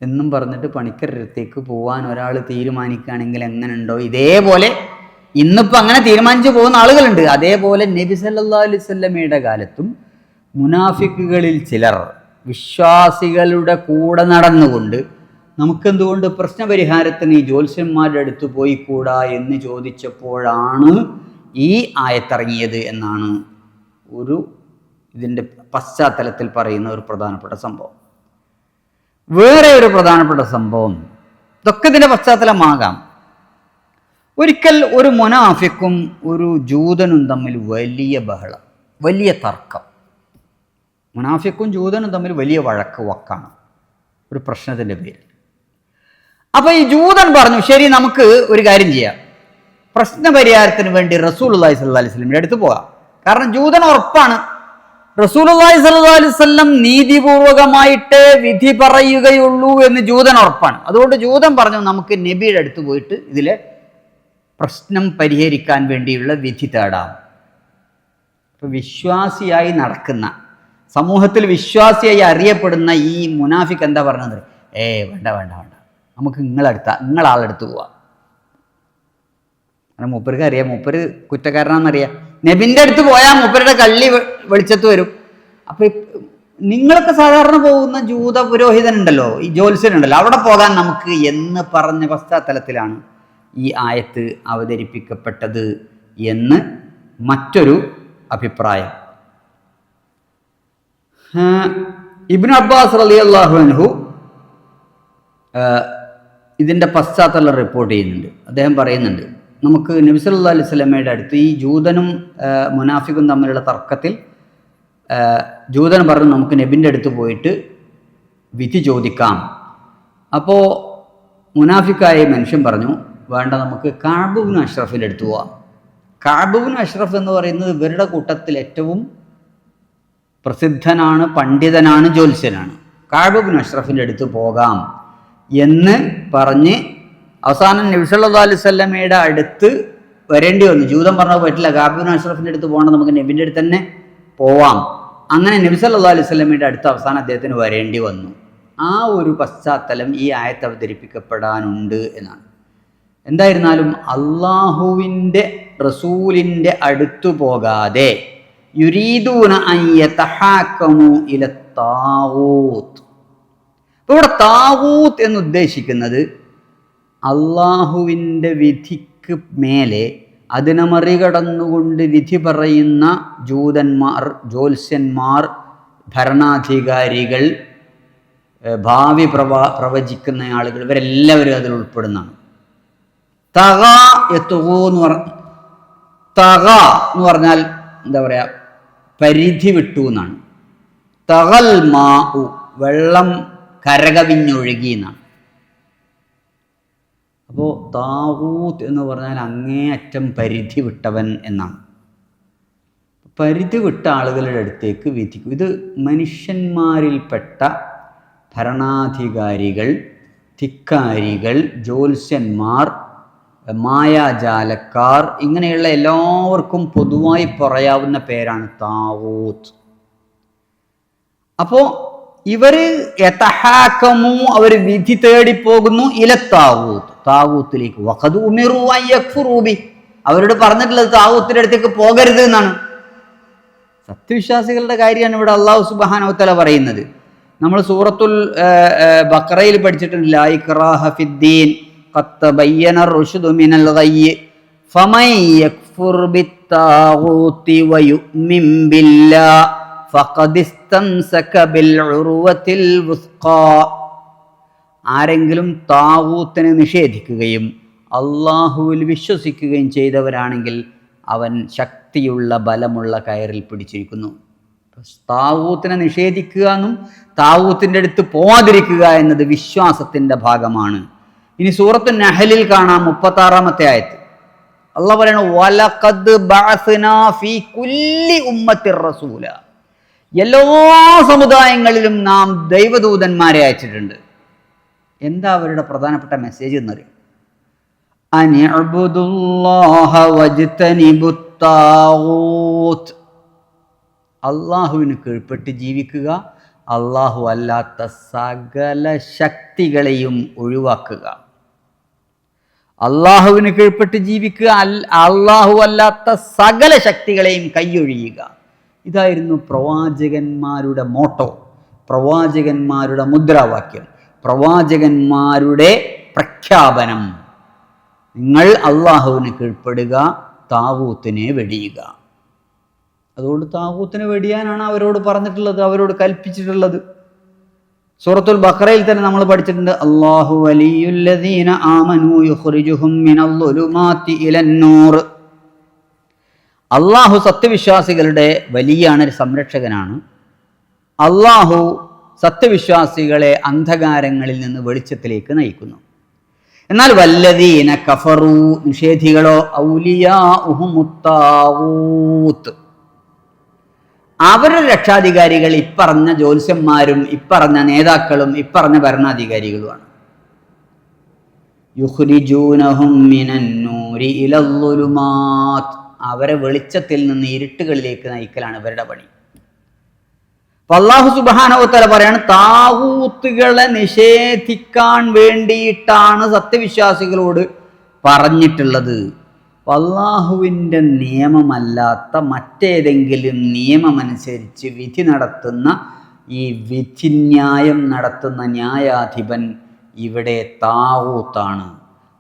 എന്നും പറഞ്ഞിട്ട് പണിക്കരുടെ അടുത്തേക്ക് പോകാൻ ഒരാൾ തീരുമാനിക്കുകയാണെങ്കിൽ എങ്ങനെയുണ്ടോ, ഇതേപോലെ ഇന്നിപ്പോൾ അങ്ങനെ തീരുമാനിച്ചു പോകുന്ന ആളുകളുണ്ട്. അതേപോലെ നബി സല്ലല്ലാഹു അലൈഹി വസല്ലമയുടെ കാലത്തും മുനാഫിക്കുകളിൽ ചിലർ വിശ്വാസികളുടെ കൂടെ നടന്നുകൊണ്ട് നമുക്കെന്തുകൊണ്ട് പ്രശ്നപരിഹാരത്തിന് ഈ ജ്യോത്സ്യന്മാരുടെ അടുത്ത് പോയി കൂടാ എന്ന് ചോദിച്ചപ്പോഴാണ് ഈ ആയത്തിറങ്ങിയത് എന്നാണ് ഇതിൻ്റെ പശ്ചാത്തലത്തിൽ പറയുന്ന ഒരു പ്രധാനപ്പെട്ട സംഭവം. വേറെ ഒരു പ്രധാനപ്പെട്ട സംഭവം, ഇതൊക്കെ ഇതിൻ്റെ പശ്ചാത്തലമാകാം. ഒരിക്കൽ ഒരു മുനാഫിക്കും ഒരു ജൂതനും തമ്മിൽ വലിയ ബഹളം, വലിയ തർക്കം. മുനാഫിക്കും ജൂതനും തമ്മിൽ വലിയ വക്കാണ് ഒരു പ്രശ്നത്തിൻ്റെ പേരിൽ. അപ്പോൾ ഈ ജൂതൻ പറഞ്ഞു, ശരി നമുക്ക് ഒരു കാര്യം ചെയ്യാം, പ്രശ്നപരിഹാരത്തിന് വേണ്ടി റസൂലുള്ളാഹി സ്വല്ലല്ലാഹി അലൈഹി വസല്ലമയുടെ അടുത്ത് പോകാം. കാരണം ജൂതൻ ഉറപ്പാണ് റസൂലുള്ളാഹി സ്വല്ലല്ലാഹി അലൈഹി വസല്ലം നീതിപൂർവകമായിട്ട് വിധി പറയുകയുള്ളൂ എന്ന് ജൂതൻ ഉറപ്പാണ്. അതുകൊണ്ട് ജൂതൻ പറഞ്ഞു, നമുക്ക് നബിയുടെ അടുത്ത് പോയിട്ട് ഇതിലെ പ്രശ്നം പരിഹരിക്കാൻ വേണ്ടിയുള്ള വിധി തേടാം. അപ്പോൾ വിശ്വാസിയായി നടക്കുന്ന, സമൂഹത്തിൽ വിശ്വാസിയായി അറിയപ്പെടുന്ന ഈ മുനാഫിക്ക് എന്താ പറഞ്ഞത്? വേണ്ട വേണ്ട വേണ്ട, നമുക്ക് നിങ്ങളാളെടുത്ത് പോവാം. അങ്ങനെ മൂപ്പർക്ക് അറിയാം, മൂപ്പര് കുറ്റക്കാരനാണെന്നറിയാം. നബിൻ്റെ അടുത്ത് പോയാൽ മൂപ്പരുടെ കള്ളി വെളിച്ചത്ത് വരും. അപ്പം നിങ്ങളൊക്കെ സാധാരണ പോകുന്ന ജൂത പുരോഹിതനുണ്ടല്ലോ, ഈ ജ്യോത്സ്യനുണ്ടല്ലോ, അവിടെ പോകാൻ നമുക്ക് എന്ന് പറഞ്ഞ പശ്ചാത്തലത്തിലാണ് ഈ ആയത്ത് അവതരിപ്പിക്കപ്പെട്ടത് എന്ന് മറ്റൊരു അഭിപ്രായം. ഇബ്നു അബ്ബാസ് റളിയല്ലാഹു അൻഹു ഇതിൻ്റെ പശ്ചാത്തലം റിപ്പോർട്ട് ചെയ്യുന്നുണ്ട്. അദ്ദേഹം പറയുന്നുണ്ട്, നമുക്ക് നബി സല്ലല്ലാഹു അലൈഹി വസല്ലമയുടെ അടുത്ത് ഈ ജൂതനും മുനാഫിക്കും തമ്മിലുള്ള തർക്കത്തിൽ ജൂതൻ പറഞ്ഞു, നമുക്ക് നബിൻ്റെ അടുത്ത് പോയിട്ട് വിധി ചോദിക്കാം. അപ്പോൾ മുനാഫിക്കായ മനുഷ്യൻ പറഞ്ഞു, വേണ്ട, നമുക്ക് കഅബ് ഇബ്നു അഷ്റഫിൻ്റെ അടുത്ത് പോവാം. കഅബ് ഇബ്നു അഷ്റഫ് എന്ന് പറയുന്നത് ഇവരുടെ കൂട്ടത്തിൽ ഏറ്റവും പ്രസിദ്ധനാണ്, പണ്ഡിതനാണ്, ജ്യോത്സ്യനാണ്. കഅബ് ഇബ്നു അഷ്റഫിൻ്റെ അടുത്ത് പോകാം എന്ന് പറഞ്ഞ് അവസാനം നബി സല്ലല്ലാഹു അലൈഹി വസല്ലമയുടെ അടുത്ത് വരേണ്ടി വന്നു. ജൂതൻ പറഞ്ഞത് പറ്റില്ല, കഅബ് ഇബ്നു അഷ്റഫിൻ്റെ അടുത്ത് പോകണം, നമുക്ക് നബിൻ്റെ അടുത്ത് തന്നെ പോവാം. അങ്ങനെ നബി സല്ലല്ലാഹു അലൈഹി വസല്ലമയുടെ അടുത്ത് അവസാനം അദ്ദേഹത്തിന് വരേണ്ടി വന്നു. ആ ഒരു പശ്ചാത്തലം ഈ ആയത്ത് അവതരിപ്പിക്കപ്പെടാനുണ്ട് എന്നാണ്. എന്തായിരുന്നാലും അള്ളാഹുവിൻ്റെ റസൂലിൻ്റെ അടുത്തു പോകാതെ യുരീദൂന അൻ യതഹാക്കമു ഇല താഗൂത്ത്. അപ്പോൾ ഇവിടെ താഗൂത്ത് എന്നുദ്ദേശിക്കുന്നത് അള്ളാഹുവിൻ്റെ വിധിക്ക് മേലെ അതിനെ മറികടന്നുകൊണ്ട് വിധി പറയുന്ന ജൂതന്മാർ, ജ്യോത്സ്യന്മാർ, ഭരണാധികാരികൾ, ഭാവി പ്രവചിക്കുന്ന ആളുകൾ, ഇവരെല്ലാവരും അതിൽ ഉൾപ്പെടുന്നതാണ്. തഗ എന്ന് പറഞ്ഞാൽ എന്താ പറയുക, പരിധി വിട്ടു എന്നാണ്. തഗൽ മാ, വെള്ളം കരകവിഞ്ഞൊഴുകി എന്നാണ്. അപ്പോൾ താഗൂത്ത് എന്ന് പറഞ്ഞാൽ അങ്ങേയറ്റം പരിധി വിട്ടവൻ എന്നാണ്. പരിധി വിട്ട ആളുകളുടെ അടുത്തേക്ക് വിധിക്കും. ഇത് മനുഷ്യന്മാരിൽപ്പെട്ട ഭരണാധികാരികൾ, ധിക്കാരികൾ, ജ്യോത്സ്യന്മാർ, മായാജാലക്കാർ, ഇങ്ങനെയുള്ള എല്ലാവർക്കും പൊതുവായി പറയാവുന്ന പേരാണ് താഗൂത്ത്. അപ്പോൾ ഇവർ യതഹാക്കമു, അവർ വിധി തേടിപ്പോകുന്നു ഇല താഗൂത്ത്, താഗൂത്തിലേക്ക്. വഖദ് ഉമിറു അൻ യക്ഫുറൂ ബി, അവരോട് പറഞ്ഞിട്ടുള്ളത് താഗൂത്തിന്റെ അടുത്തേക്ക് പോകരുത് എന്നാണ്. സത്യവിശ്വാസികളുടെ കാര്യമാണ് ഇവിടെ അല്ലാഹു സുബ്ഹാനഹു വ തആല പറയുന്നത്. നമ്മൾ സൂറത്തുൽ ബഖറയിൽ പഠിച്ചിട്ടുണ്ട്, ലാ ഇക്റാഹ ഫിദ്ദീൻ ഖദ് തബയ്യന റുശ്ദു മിനൽ ഗയ്യ് ഫമൻ യക്ഫുർ ബിത്താഗൂതി വയുമിൻ ബില്ലാഹ് ഫഖദ് ഇസ്തംസക ബിൽ ഉർവത്തിൽ വുസ്ഖാ. ആരെങ്കിലും താവൂത്തിനെ നിഷേധിക്കുകയും അള്ളാഹുവിൽ വിശ്വസിക്കുകയും ചെയ്തവരാണെങ്കിൽ അവൻ ശക്തിയുള്ള ബലമുള്ള കയറിൽ പിടിച്ചിരിക്കുന്നു. താവൂത്തിനെ നിഷേധിക്കുക എന്നും താവൂത്തിൻ്റെ അടുത്ത് പോവാതിരിക്കുക എന്നത് വിശ്വാസത്തിൻ്റെ ഭാഗമാണ്. ഇനി സൂറത്തു നഹലിൽ കാണാം 36-ാമത്തെ ആയത്ത്. അള്ളാഹ് പറയണു വലഖദ് ബഅസ്നാ ഫീ കുല്ലി ഉമ്മത്തിർ റസൂല. എല്ലാ സമുദായങ്ങളിലും നാം ദൈവദൂതന്മാരെ അയച്ചിട്ടുണ്ട്. എന്താ അവരുടെ പ്രധാനപ്പെട്ട മെസ്സേജ് എന്നറിയാം? അനിഅ്ബുദുല്ലാഹ വജ്തനിബുത് താഗൂത്ത്. അള്ളാഹുവിന് കീഴ്പ്പെട്ട് ജീവിക്കുക, അള്ളാഹു അല്ലാത്ത സകല ശക്തികളെയും ഒഴിവാക്കുക. അള്ളാഹുവിന് കീഴ്പ്പെട്ട് ജീവിക്കുക, അള്ളാഹു അല്ലാത്ത സകല ശക്തികളെയും കൈയൊഴിയുക. ഇതായിരുന്നു പ്രവാചകന്മാരുടെ മോട്ടോ, പ്രവാചകന്മാരുടെ മുദ്രാവാക്യം, പ്രവാചകന്മാരുടെ പ്രഖ്യാപനം. നിങ്ങൾ അള്ളാഹുവിന് കീഴ്പ്പെടുക, താവൂത്തിനെ വെടിയുക. അതുകൊണ്ട് താവൂത്തിനെ വെടിയാനാണ് അവരോട് പറഞ്ഞിട്ടുള്ളത്, അവരോട് കൽപ്പിച്ചിട്ടുള്ളത്. സൂറത്തുൽ ബഖറയിൽ തന്നെ നമ്മൾ പഠിച്ചിട്ടുണ്ട്, അല്ലാഹു വലിയുല്ലദീന ആമനൂ യുഖ്രിജുഹും മിനൽ-ളുലുമാതി ഇലൻ-നൂർ. അള്ളാഹു സത്യവിശ്വാസികളുടെ വലിയാണ്, സംരക്ഷകനാണ്. അള്ളാഹു സത്യവിശ്വാസികളെ അന്ധകാരങ്ങളിൽ നിന്ന് വെളിച്ചത്തിലേക്ക് നയിക്കുന്നു. എന്നാൽ വല്ലദീന കഫറു, നിഷേധികളോ, ഔലിയാഉഹുമുത് താഗൂത്ത്, അവരുടെ രക്ഷാധികാരികൾ ഇപ്പറഞ്ഞ ജ്യോത്സ്യന്മാരും ഇപ്പറഞ്ഞ നേതാക്കളും ഇപ്പറഞ്ഞ ഭരണാധികാരികളുമാണ്. യുഖ്രിജൂനഹും മിനൻ-നൂരി ഇലൽ-ളുലുമാത്, അവരെ വെളിച്ചത്തിൽ നിന്ന് ഇരുട്ടുകളിലേക്ക് നയിക്കലാണ് ഇവരുടെ പണി. അല്ലാഹു സുബ്ഹാനഹു വ തആല പറയാണ്, താഗൂത്തുകളെ നിഷേധിക്കാൻ വേണ്ടിയിട്ടാണ് സത്യവിശ്വാസികളോട് പറഞ്ഞിട്ടുള്ളത്. അല്ലാഹുവിൻ്റെ നിയമമല്ലാത്ത മറ്റേതെങ്കിലും നിയമമനുസരിച്ച് വിധി നടത്തുന്ന ഈ വിധിന്യായം നടത്തുന്ന ന്യായാധിപൻ ഇവിടെ താഗൂത്താണ്.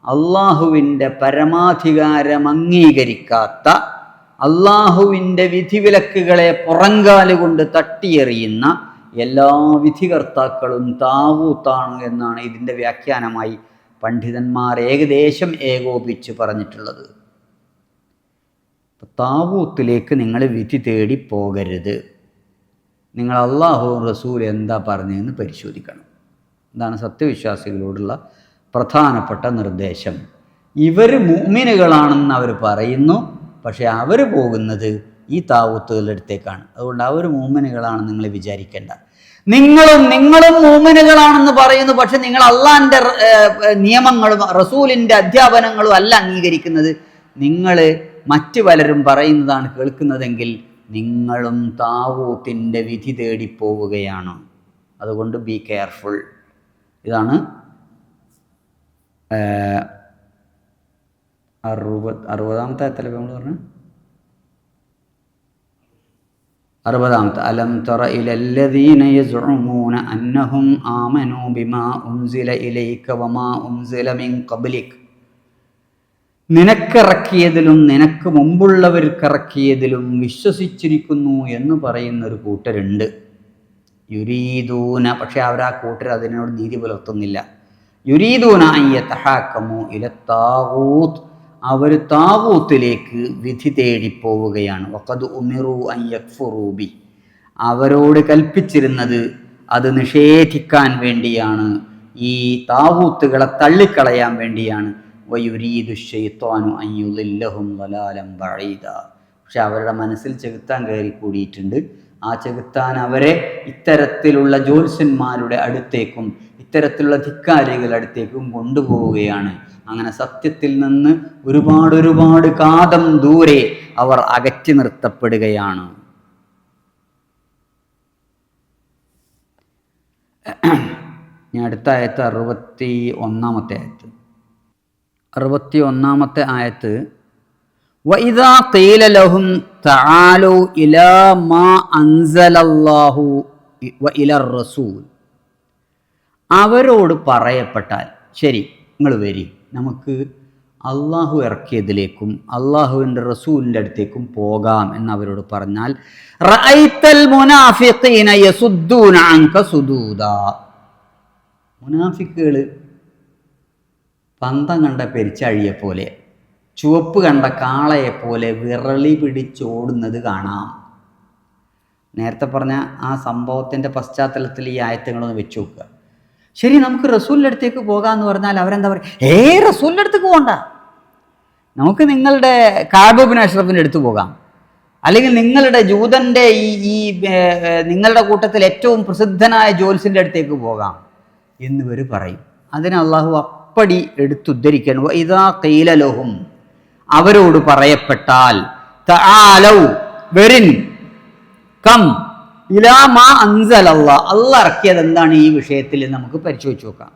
അള്ളാഹുവിൻ്റെ പരമാധികാരം അംഗീകരിക്കാത്ത, അള്ളാഹുവിൻ്റെ വിധിവിലക്കുകളെ പുറങ്കാലുകൊണ്ട് തട്ടിയെറിയുന്ന എല്ലാ വിധികർത്താക്കളും താഗൂത്താണ് എന്നാണ് ഇതിൻ്റെ വ്യാഖ്യാനമായി പണ്ഡിതന്മാർ ഏകദേശം ഏകോപിച്ച് പറഞ്ഞിട്ടുള്ളത്. താഗൂത്തിലേക്ക് നിങ്ങൾ വിധി തേടി പോകരുത്. നിങ്ങൾ അള്ളാഹു റസൂൽ എന്താ പറഞ്ഞതെന്ന് പരിശോധിക്കണം. ഇതാണ് സത്യവിശ്വാസികളോടുള്ള പ്രധാനപ്പെട്ട നിർദ്ദേശം. ഇവർ മുഅ്മിനുകളാണെന്ന് അവർ പറയുന്നു, പക്ഷേ അവർ പോകുന്നത് ഈ താഗൂത്തുകളുടെ അടുത്തേക്കാണ്. അതുകൊണ്ട് അവർ മുഅ്മിനുകളാണെന്ന് നിങ്ങൾ വിചാരിക്കേണ്ട. നിങ്ങളും മുഅ്മിനുകളാണെന്ന് പറയുന്നു, പക്ഷെ നിങ്ങൾ അള്ളാഹിൻ്റെ നിയമങ്ങളും റസൂലിൻ്റെ അധ്യാപനങ്ങളും അല്ല അംഗീകരിക്കുന്നത്. നിങ്ങൾ മറ്റു പലരും പറയുന്നതാണ് കേൾക്കുന്നതെങ്കിൽ നിങ്ങളും താഗൂത്തിൻ്റെ വിധി തേടിപ്പോവുകയാണ്. അതുകൊണ്ട് ബി കെയർഫുൾ. ഇതാണ് 60-ാമത്തെ ആയത്തല്ലേ നമ്മൾ പറഞ്ഞു? 60-ാമത്തെ. അലം തറ ഇലല്ലദീന യസ്ഉമൂന അന്നഹും ആമനൂ ബിമാ ഉൻസില ഇലൈക വമാ ഉൻസില മിൻ ഖബ്ലിക്. നിനക്കിറക്കിയതിലും നിനക്ക് മുമ്പുള്ളവർക്കിറക്കിയതിലും വിശ്വസിച്ചിരിക്കുന്നു എന്ന് പറയുന്നൊരു കൂട്ടരുണ്ട്. യുരീദൂന, പക്ഷെ അവർ ആ കൂട്ടർ അതിനോട് നീതി പുലർത്തുന്നില്ല. യുരീദൂന അൻ യതഹാക്കമു ഇലത്താഗൂത്ത്, അവർ താഗൂത്തിലേക്ക് വിധി തേടിപ്പോവുകയാണ്. വഖദ് ഉമിറു അൻ യക്ഫുറൂ ബി, അവരോട് കൽപ്പിച്ചിരുന്നത് അത് നിഷേധിക്കാൻ വേണ്ടിയാണ്, ഈ താഗൂത്തുകളെ തള്ളിക്കളയാൻ വേണ്ടിയാണ്. വയുരീദു ശൈത്വാനു അൻ യുളില്ലഹും ളലാലൻ ബഈദ, പക്ഷെ അവരുടെ മനസ്സിൽ ചെകുത്താൻ കയറി കൂടിയിട്ടുണ്ട്. ആ ചെകുത്താൻ അവരെ ഇത്തരത്തിലുള്ള ജ്യോത്സ്യന്മാരുടെ അടുത്തേക്കും ഇത്തരത്തിലുള്ള ധിക്കാരികളുടെ അടുത്തേക്കും കൊണ്ടുപോവുകയാണ്. അങ്ങനെ സത്യത്തിൽ നിന്ന് ഒരുപാട് കാതം ദൂരെ അവർ അകറ്റി നിർത്തപ്പെടുകയാണ്. ഞാൻ അടുത്ത ആയത്ത് 61-ാമത്തെ ആയത്ത്. 61-ാമത്തെ ആയത്ത്, വഇദാ ഖീല ലഹും തആലൂ ഇലാ മാ അൻസലല്ലാഹു വഇലർ റസൂൽ, അവരോട് പറയപ്പെട്ടാൽ, ശരി നിങ്ങൾ വരി, നമുക്ക് അള്ളാഹു ഇറക്കിയതിലേക്കും അള്ളാഹുവിൻ്റെ റസൂലിൻ്റെ അടുത്തേക്കും പോകാം എന്നവരോട് പറഞ്ഞാൽ റഅയ്തൽ മുനാഫിഖീന യസുദ്ദൂന അൻക സുദൂദാ, മുനാഫിക്കുകൾ പന്തം കണ്ട പെരിച്ചഴിയെപ്പോലെ, ചുവപ്പ് കണ്ട കാളയെപ്പോലെ വിറളി പിടിച്ചോടുന്നത് കാണാം. നേരത്തെ പറഞ്ഞ ആ സംഭവത്തിൻ്റെ പശ്ചാത്തലത്തിൽ ഈ ആയത്തുകളൊന്ന് വെച്ച് നോക്കുക. ശരി, നമുക്ക് റസൂലിൻ്റെ അടുത്തേക്ക് പോകാമെന്ന് പറഞ്ഞാൽ അവരെന്താ പറയുക? റസൂലിൻ്റെ അടുത്തേക്ക് പോകണ്ട, നമുക്ക് നിങ്ങളുടെ കഅബ് ബിൻ അഷ്റഫിൻ്റെ അടുത്ത് പോകാം, അല്ലെങ്കിൽ നിങ്ങളുടെ ജൂതൻ്റെ ഈ നിങ്ങളുടെ കൂട്ടത്തിൽ ഏറ്റവും പ്രസിദ്ധനായ ജോൽസിൻ്റെ അടുത്തേക്ക് പോകാം എന്നിവർ പറയും. അതിന് അള്ളാഹു അപ്പടി എടുത്തുദ്ധരിക്കണം. ഇദാ ഖീല ലഹും, അവരോട് പറയപ്പെട്ടാൽ, തആലൗ വരിൻ, കം ഇലാ മാ അൻസലല്ലാഹ്, അള്ളാഹ് ഇറക്കിയത് എന്താണ് ഈ വിഷയത്തിൽ നമുക്ക് പരിശോധിച്ച് നോക്കാം.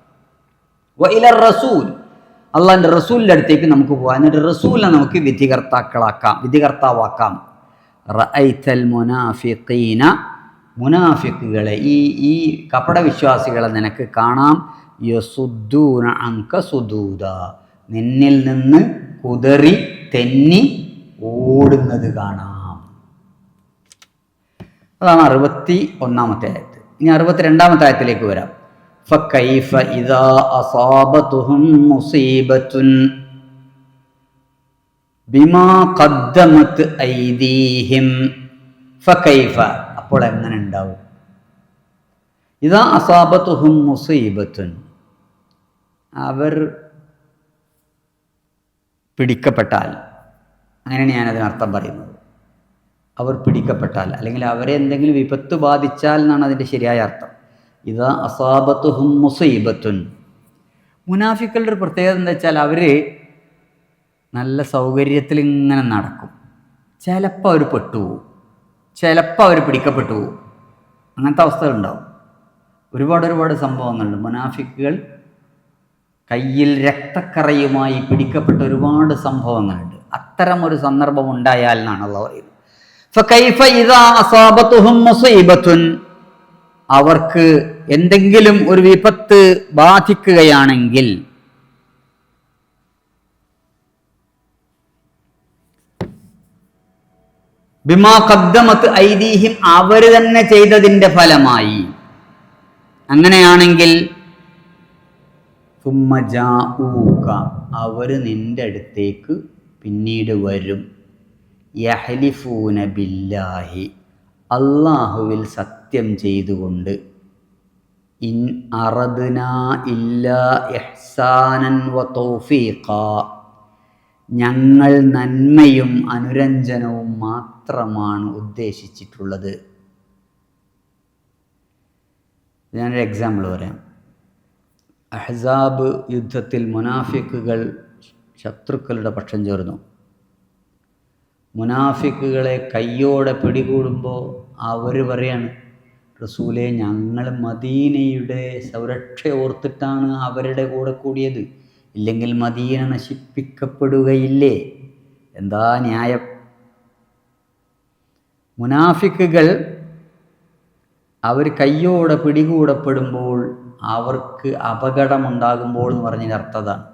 വ ഇല റസൂൽ, അള്ളാഹിൻ്റെ റസൂലിൻ്റെ അടുത്തേക്ക് നമുക്ക് പോകാം, എന്നിട്ട് റസൂലിനെ നമുക്ക് വിധികർത്താവാക്കാം. റഅയ്തൽ മുനാഫിഖീന, മുനാഫിക്കുകളെ, ഈ കപടവിശ്വാസികളെ നിനക്ക് കാണാം. യസുദ്ദൂന അൻക സുദൂദാ, നിന്നിൽ നിന്ന് കുതറി തെന്നി ഓടുന്നത് കാണാം. അതാണ് 61-ാമത്തെ ആയത്ത്. ഇനി 62-ാമത്തെ ആയത്തിലേക്ക് വരാം. ഫകൈഫ ഇദാ അസാബതുഹും മുസീബത്തുൻ ബിമാ ഖദ്ദമത് ഐദീഹിം, ഫകൈഫ, അപ്പോൾ എങ്ങനെ ഉണ്ടാവും? ഇദാ അസാബതുഹും മുസീബത്തുൻ, അവർ പിടിക്കപ്പെട്ടാൽ, അങ്ങനെയാണ് ഞാനതിനർത്ഥം പറയുന്നത്. അവർ പിടിക്കപ്പെട്ടാൽ, അല്ലെങ്കിൽ അവരെ എന്തെങ്കിലും വിപത്ത് ബാധിച്ചാൽ എന്നാണ് അതിൻ്റെ ശരിയായ അർത്ഥം. ഇദാ അസാബത്തുഹും മുസീബത്തുൻ. മുനാഫിക്കളുടെ ഒരു പ്രത്യേകത എന്താ വെച്ചാൽ അവർ നല്ല സൗകര്യത്തിൽ ഇങ്ങനെ നടക്കും. ചിലപ്പോൾ അവർ പെട്ടുപോകും, ചിലപ്പോൾ അവർ പിടിക്കപ്പെട്ടു പോകും. അങ്ങനത്തെ അവസ്ഥകളുണ്ടാവും. ഒരുപാട് സംഭവങ്ങളുണ്ട്. മുനാഫിക്കുകൾ കയ്യിൽ രക്തക്കറയുമായി പിടിക്കപ്പെട്ട ഒരുപാട് സംഭവങ്ങളുണ്ട്. അത്തരം ഒരു സന്ദർഭം ഉണ്ടായാൽ എന്നാണ് അള്ളാഹു പറയുന്നത്. ഫകൈഫ ഇദാ അസാബതുഹും മുസീബത്തുൻ, അവർക്ക് എന്തെങ്കിലും ഒരു വിപത്ത് ബാധിക്കുകയാണെങ്കിൽ, ബിമാ ഖദ്ദമത് ഐദീഹിം, അവർ തന്നെ ചെയ്തതിൻ്റെ ഫലമായി. അങ്ങനെയാണെങ്കിൽ സുമ്മ ജാഊക, അവർ നിന്റെ അടുത്തേക്ക് പിന്നീട് വരും. യഹ്ലിഫൂന ബില്ലാഹി, അല്ലാഹുവിൽ സത്യം ചെയ്തുകൊണ്ട്, ഇൻ അറദ്നാ ഇല്ലാ ഇഹ്സാനൻ വ തൗഫീഖാ, ഞങ്ങൾ നന്മയും അനുരഞ്ജനവും മാത്രമാണ് ഉദ്ദേശിച്ചിട്ടുള്ളത്. ഞാനൊരു എക്സാമ്പിൾ പറയാം. അഹ്സാബ് യുദ്ധത്തിൽ മുനാഫിക്കുകൾ ശത്രുക്കളുടെ പക്ഷം ചേർന്നു. മുനാഫിക്കുകളെ കയ്യോടെ പിടികൂടുമ്പോൾ അവർ പറയാണ്, റസൂലെ, ഞങ്ങൾ മദീനയുടെ സുരക്ഷ ഓർത്തിട്ടാണ് അവരുടെ കൂടെ കൂടിയത്, ഇല്ലെങ്കിൽ മദീന നശിപ്പിക്കപ്പെടുകയില്ലേ? എന്താ ന്യായം? മുനാഫിക്കുകൾ അവർ കയ്യോടെ പിടികൂടപ്പെടുമ്പോൾ അവർക്ക് അപകടമുണ്ടാകുമ്പോൾ എന്ന് പറഞ്ഞതിൻ്റെ അർത്ഥതാണ്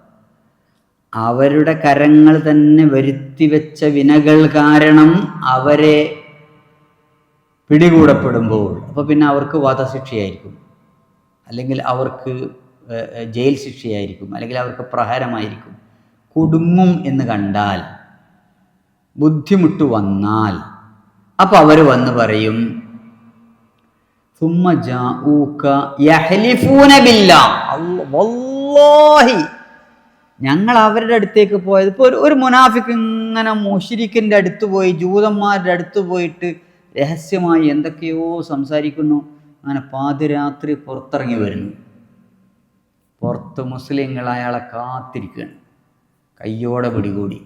അവരുടെ കരങ്ങൾ തന്നെ വരുത്തിവെച്ച വിനകൾ കാരണം അവരെ പിടികൂടപ്പെടുമ്പോൾ, അപ്പോൾ പിന്നെ അവർക്ക് വധശിക്ഷയായിരിക്കും, അല്ലെങ്കിൽ അവർക്ക് ജയിൽ ശിക്ഷയായിരിക്കും, അല്ലെങ്കിൽ അവർക്ക് പ്രഹരമായിരിക്കും. കുടുങ്ങും എന്ന് കണ്ടാൽ, ബുദ്ധിമുട്ട് വന്നാൽ, അപ്പോൾ അവർ വന്ന് പറയും, സുമ്മ ജാഊക യഹ്ലിഫൂന ബില്ലാഹ്, വല്ലാഹി ഞങ്ങൾ അവരുടെ അടുത്തേക്ക് പോയത്. ഇപ്പോൾ ഒരു മുനാഫിക്ക് ഇങ്ങനെ മുശ്രിക്കിൻ്റെ അടുത്ത് പോയി, ജൂതന്മാരുടെ അടുത്ത് പോയിട്ട് രഹസ്യമായി എന്തൊക്കെയോ സംസാരിക്കുന്നു. അങ്ങനെ പാതിരാത്രി പുറത്തിറങ്ങി വരുന്നു. പുറത്ത് മുസ്ലിങ്ങൾ അയാളെ കാത്തിരിക്കുകയാണ്, കയ്യോടെ പിടികൂടി.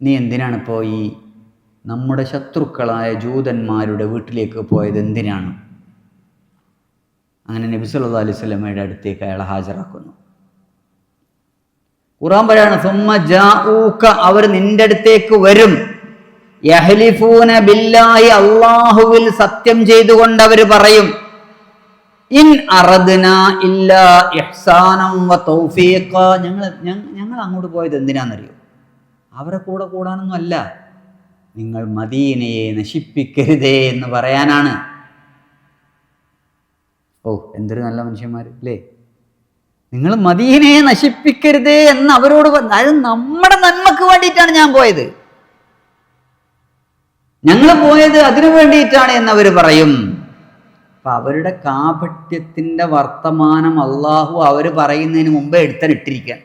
നീ എന്തിനാണിപ്പോൾ ഈ നമ്മുടെ ശത്രുക്കളായ ജൂതന്മാരുടെ വീട്ടിലേക്ക് പോയത്? എന്തിനാണ്? അങ്ങനെ നബി സല്ലല്ലാഹു അലൈഹി വസല്ലമയുടെ അടുത്തേക്ക് അയാളെ ഹാജരാക്കുന്നു. ഖുർആൻ പറയാണ്, സുമ്മ ജാഊക, അവർ നിന്റെ അടുത്തേക്ക് വരും. യഹ്ലിഫൂന ബില്ലാഹി, അല്ലാഹുവിൽ സത്യം ചെയ്തുകൊണ്ട് അവർ പറയും, ഇൻ അറദ്നാ ഇല്ലാ ഇഹ്സാനം വ തൗഫീഖ. ഞങ്ങൾ അങ്ങോട്ട് പോയത് എന്തിനാണെന്നറിയോ? അവരെ കൂടെ കൂടാനൊന്നും അല്ല, നിങ്ങൾ മദീനയെ നശിപ്പിക്കരുതേ എന്ന് പറയാനാണ്. ഓ, എന്തൊരു നല്ല മനുഷ്യന്മാർ അല്ലേ! നിങ്ങൾ മദീനയെ നശിപ്പിക്കരുതേ എന്ന് അവരോട് അത് നമ്മുടെ നന്മക്ക് വേണ്ടിയിട്ടാണ് ഞാൻ പോയത്, ഞങ്ങൾ പോയത് അതിനു വേണ്ടിയിട്ടാണ് എന്നവർ പറയും. അപ്പൊ അവരുടെ കാപട്യത്തിന്റെ വർത്തമാനം അള്ളാഹു അവർ പറയുന്നതിന് മുമ്പേ എടുത്തിട്ടിരിക്കാൻ.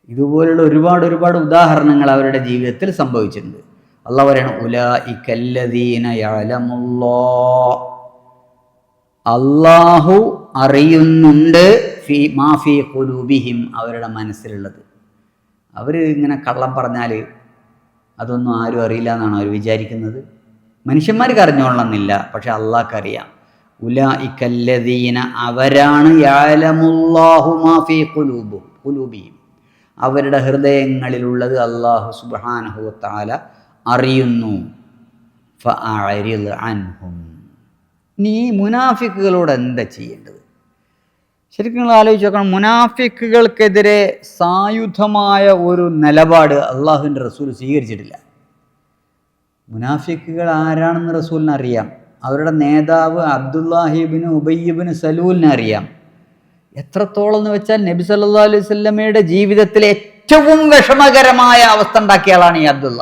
ഇതുപോലുള്ള ഒരുപാട് ഉദാഹരണങ്ങൾ അവരുടെ ജീവിതത്തിൽ സംഭവിച്ചിട്ടുണ്ട്. അള്ളാഹു പറയണം, ഉലൈകല്ലദീന യഅലമുല്ലാഹ്, അള്ളാഹു അറിയുന്നുണ്ട് മാ ഫീ ഖുലൂബിഹിം, അവരുടെ മനസ്സിലുള്ളത്. അവർ ഇങ്ങനെ കള്ളം പറഞ്ഞാൽ അതൊന്നും ആരും അറിയില്ല എന്നാണ് അവർ വിചാരിക്കുന്നത്. മനുഷ്യന്മാർക്ക് അറിഞ്ഞോളണമെന്നില്ല, പക്ഷെ അള്ളാഹ്ക്കറിയാം. ഉലൈകല്ലദീന, അവരാണ് യഅലമുല്ലാഹു മാ ഫീ ഖുലൂബിഹിം, അവരുടെ ഹൃദയങ്ങളിലുള്ളത് അള്ളാഹു സുബ്ഹാനഹു വ തആല അറിയുന്നു. ഫഅഅരിദ് അൻഹും, നീ മുനാഫിക്കുകളോട് എന്താ ചെയ്യേണ്ടത്? ശരിക്കും നിങ്ങൾ ആലോചിച്ച് നോക്കണം. മുനാഫിക്കുകൾക്കെതിരെ സായുധമായ ഒരു നിലപാട് അള്ളാഹുവിൻ്റെ റസൂൽ സ്വീകരിച്ചിട്ടില്ല. മുനാഫിക്കുകൾ ആരാണെന്ന് റസൂലിന് അറിയാം. അവരുടെ നേതാവ് അബ്ദുല്ലാഹിബ്നു ഉബയ്യിബ്നു സലൂലിനെ അറിയാം. എത്രത്തോളം എന്ന് വെച്ചാൽ നബി സല്ലല്ലാഹു അലൈഹി വസല്ലമയുടെ ജീവിതത്തിൽ ഏറ്റവും വിഷമകരമായ അവസ്ഥ ഉണ്ടാക്കിയ ആളാണ് ഈ അബ്ദുള്ള.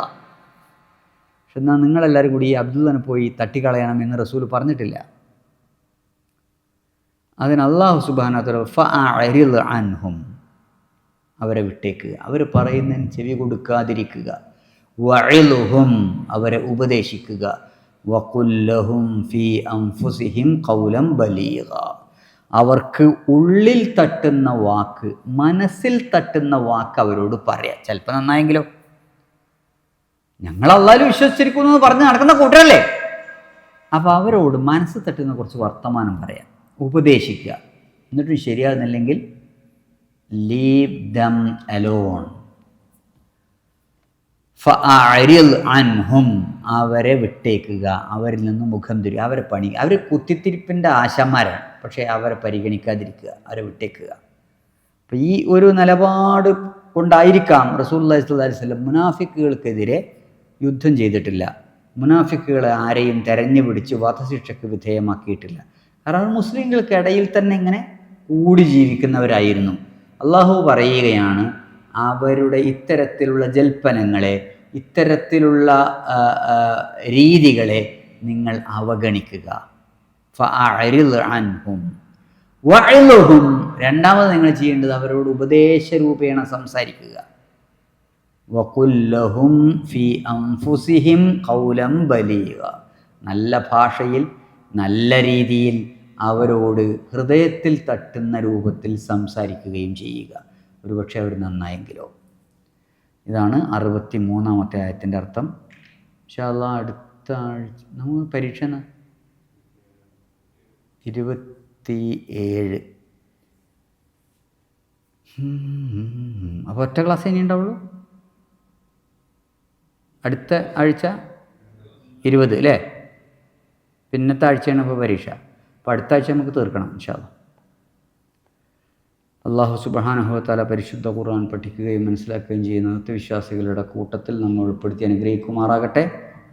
പക്ഷെ എന്നാൽ നിങ്ങളെല്ലാവരും കൂടി ഈ അബ്ദുള്ളനെ പോയി തട്ടിക്കളയണം എന്ന് റസൂൽ പറഞ്ഞിട്ടില്ല. അതിന് അല്ലാഹു സുബ്ഹാനഹു വ തആല ഫഅഅരിദ് അൻഹും, അവരെ വിട്ടേക്കുക, അവർ പറയുന്നതിന് ചെവി കൊടുക്കാതിരിക്കുക. വഇൽഹും, അവരെ ഉപദേശിക്കുക. വഖുൽ ലഹും ഫീ അൻഫുസിഹിം ഖൗലൻ ബലീഗ, അവർക്ക് ഉള്ളിൽ തട്ടുന്ന വാക്ക്, മനസ്സിൽ തട്ടുന്ന വാക്ക് അവരോട് പറയാം. ചിലപ്പോൾ നന്നായെങ്കിലോ. ഞങ്ങൾ അല്ലാഹുവിൽ വിശ്വസിച്ചിരിക്കുന്നു എന്ന് പറഞ്ഞ് നടക്കുന്ന കൂട്ടരല്ലേ. അപ്പോൾ അവരോട് മനസ്സിൽ തട്ടുന്ന കുറച്ച് വർത്തമാനം പറയാം, ഉപദേശിക്കുക. എന്നിട്ടും ശരിയാകുന്നില്ലെങ്കിൽ ലീവ് ദം അലോൺ. ഫഅഅരിദ് അൻഹും, അവരെ വിട്ടേക്കുക, അവരിൽ നിന്ന് മുഖം തിരിക്കുക. അവരെ അവർ കുത്തിത്തിരിപ്പിൻ്റെ ആശാന്മാരാണ്, പക്ഷേ അവരെ പരിഗണിക്കാതിരിക്കുക, അവരെ വിട്ടേക്കുക. അപ്പം ഈ ഒരു നിലപാട് കൊണ്ടായിരിക്കാം റസൂലുള്ളാഹി സ്വല്ലല്ലാഹു അലൈഹി വസല്ലം മുനാഫിക്കുകൾക്കെതിരെ യുദ്ധം ചെയ്തിട്ടില്ല. മുനാഫിക്കുകളെ ആരെയും തെരഞ്ഞു പിടിച്ച് വധശിക്ഷയ്ക്ക് വിധേയമാക്കിയിട്ടില്ല. കാരണം മുസ്ലിങ്ങൾക്കിടയിൽ തന്നെ ഇങ്ങനെ കൂടി ജീവിക്കുന്നവരായിരുന്നു. അള്ളാഹു പറയുകയാണ്, അവരുടെ ഇത്തരത്തിലുള്ള ജൽപ്പനങ്ങളെ, ഇത്തരത്തിലുള്ള രീതികളെ നിങ്ങൾ അവഗണിക്കുക. ഫഅഅരിദ് അൻഹും വഇൽഹും, രണ്ടാമത് നിങ്ങൾ ചെയ്യേണ്ടത് അവരോട് ഉപദേശരൂപേണ സംസാരിക്കുക. വഖുൽ ലഹും ഫീ അൻഫുസിഹിം ഖൗലൻ ബലീഗ, നല്ല ഭാഷയിൽ നല്ല രീതിയിൽ അവരോട് ഹൃദയത്തിൽ തട്ടുന്ന രൂപത്തിൽ സംസാരിക്കുകയും ചെയ്യുക. ഒരുപക്ഷെ അവർ നന്നായെങ്കിലോ. ഇതാണ് 63-ാമത്തെ ആയത്തിൻ്റെ അർത്ഥം. ഇൻഷാ അല്ലാഹ് അടുത്ത ആഴ്ച നമ്മൾ പരീക്ഷ 27. അപ്പോൾ ഒറ്റ ക്ലാസ് ഇനി ഉണ്ടാവുള്ളൂ. അടുത്ത ആഴ്ച 20 അല്ലേ? പിന്നത്തെ ആഴ്ചയാണ് ഇപ്പോൾ പരീക്ഷ. അപ്പോൾ അടുത്ത ആഴ്ച നമുക്ക് തീർക്കണം ഇൻഷാ അല്ലാഹ്. അല്ലാഹു സുബ്ഹാനഹു വ തആല പരിശുദ്ധ ഖുർആൻ പഠിക്കുകയും മനസ്സിലാക്കുകയും ചെയ്യുന്ന സത്യവിശ്വാസികളുടെ കൂട്ടത്തിൽ നമ്മൾ ഉൾപ്പെടുത്തി അനുഗ്രഹിക്കുമാറാകട്ടെ.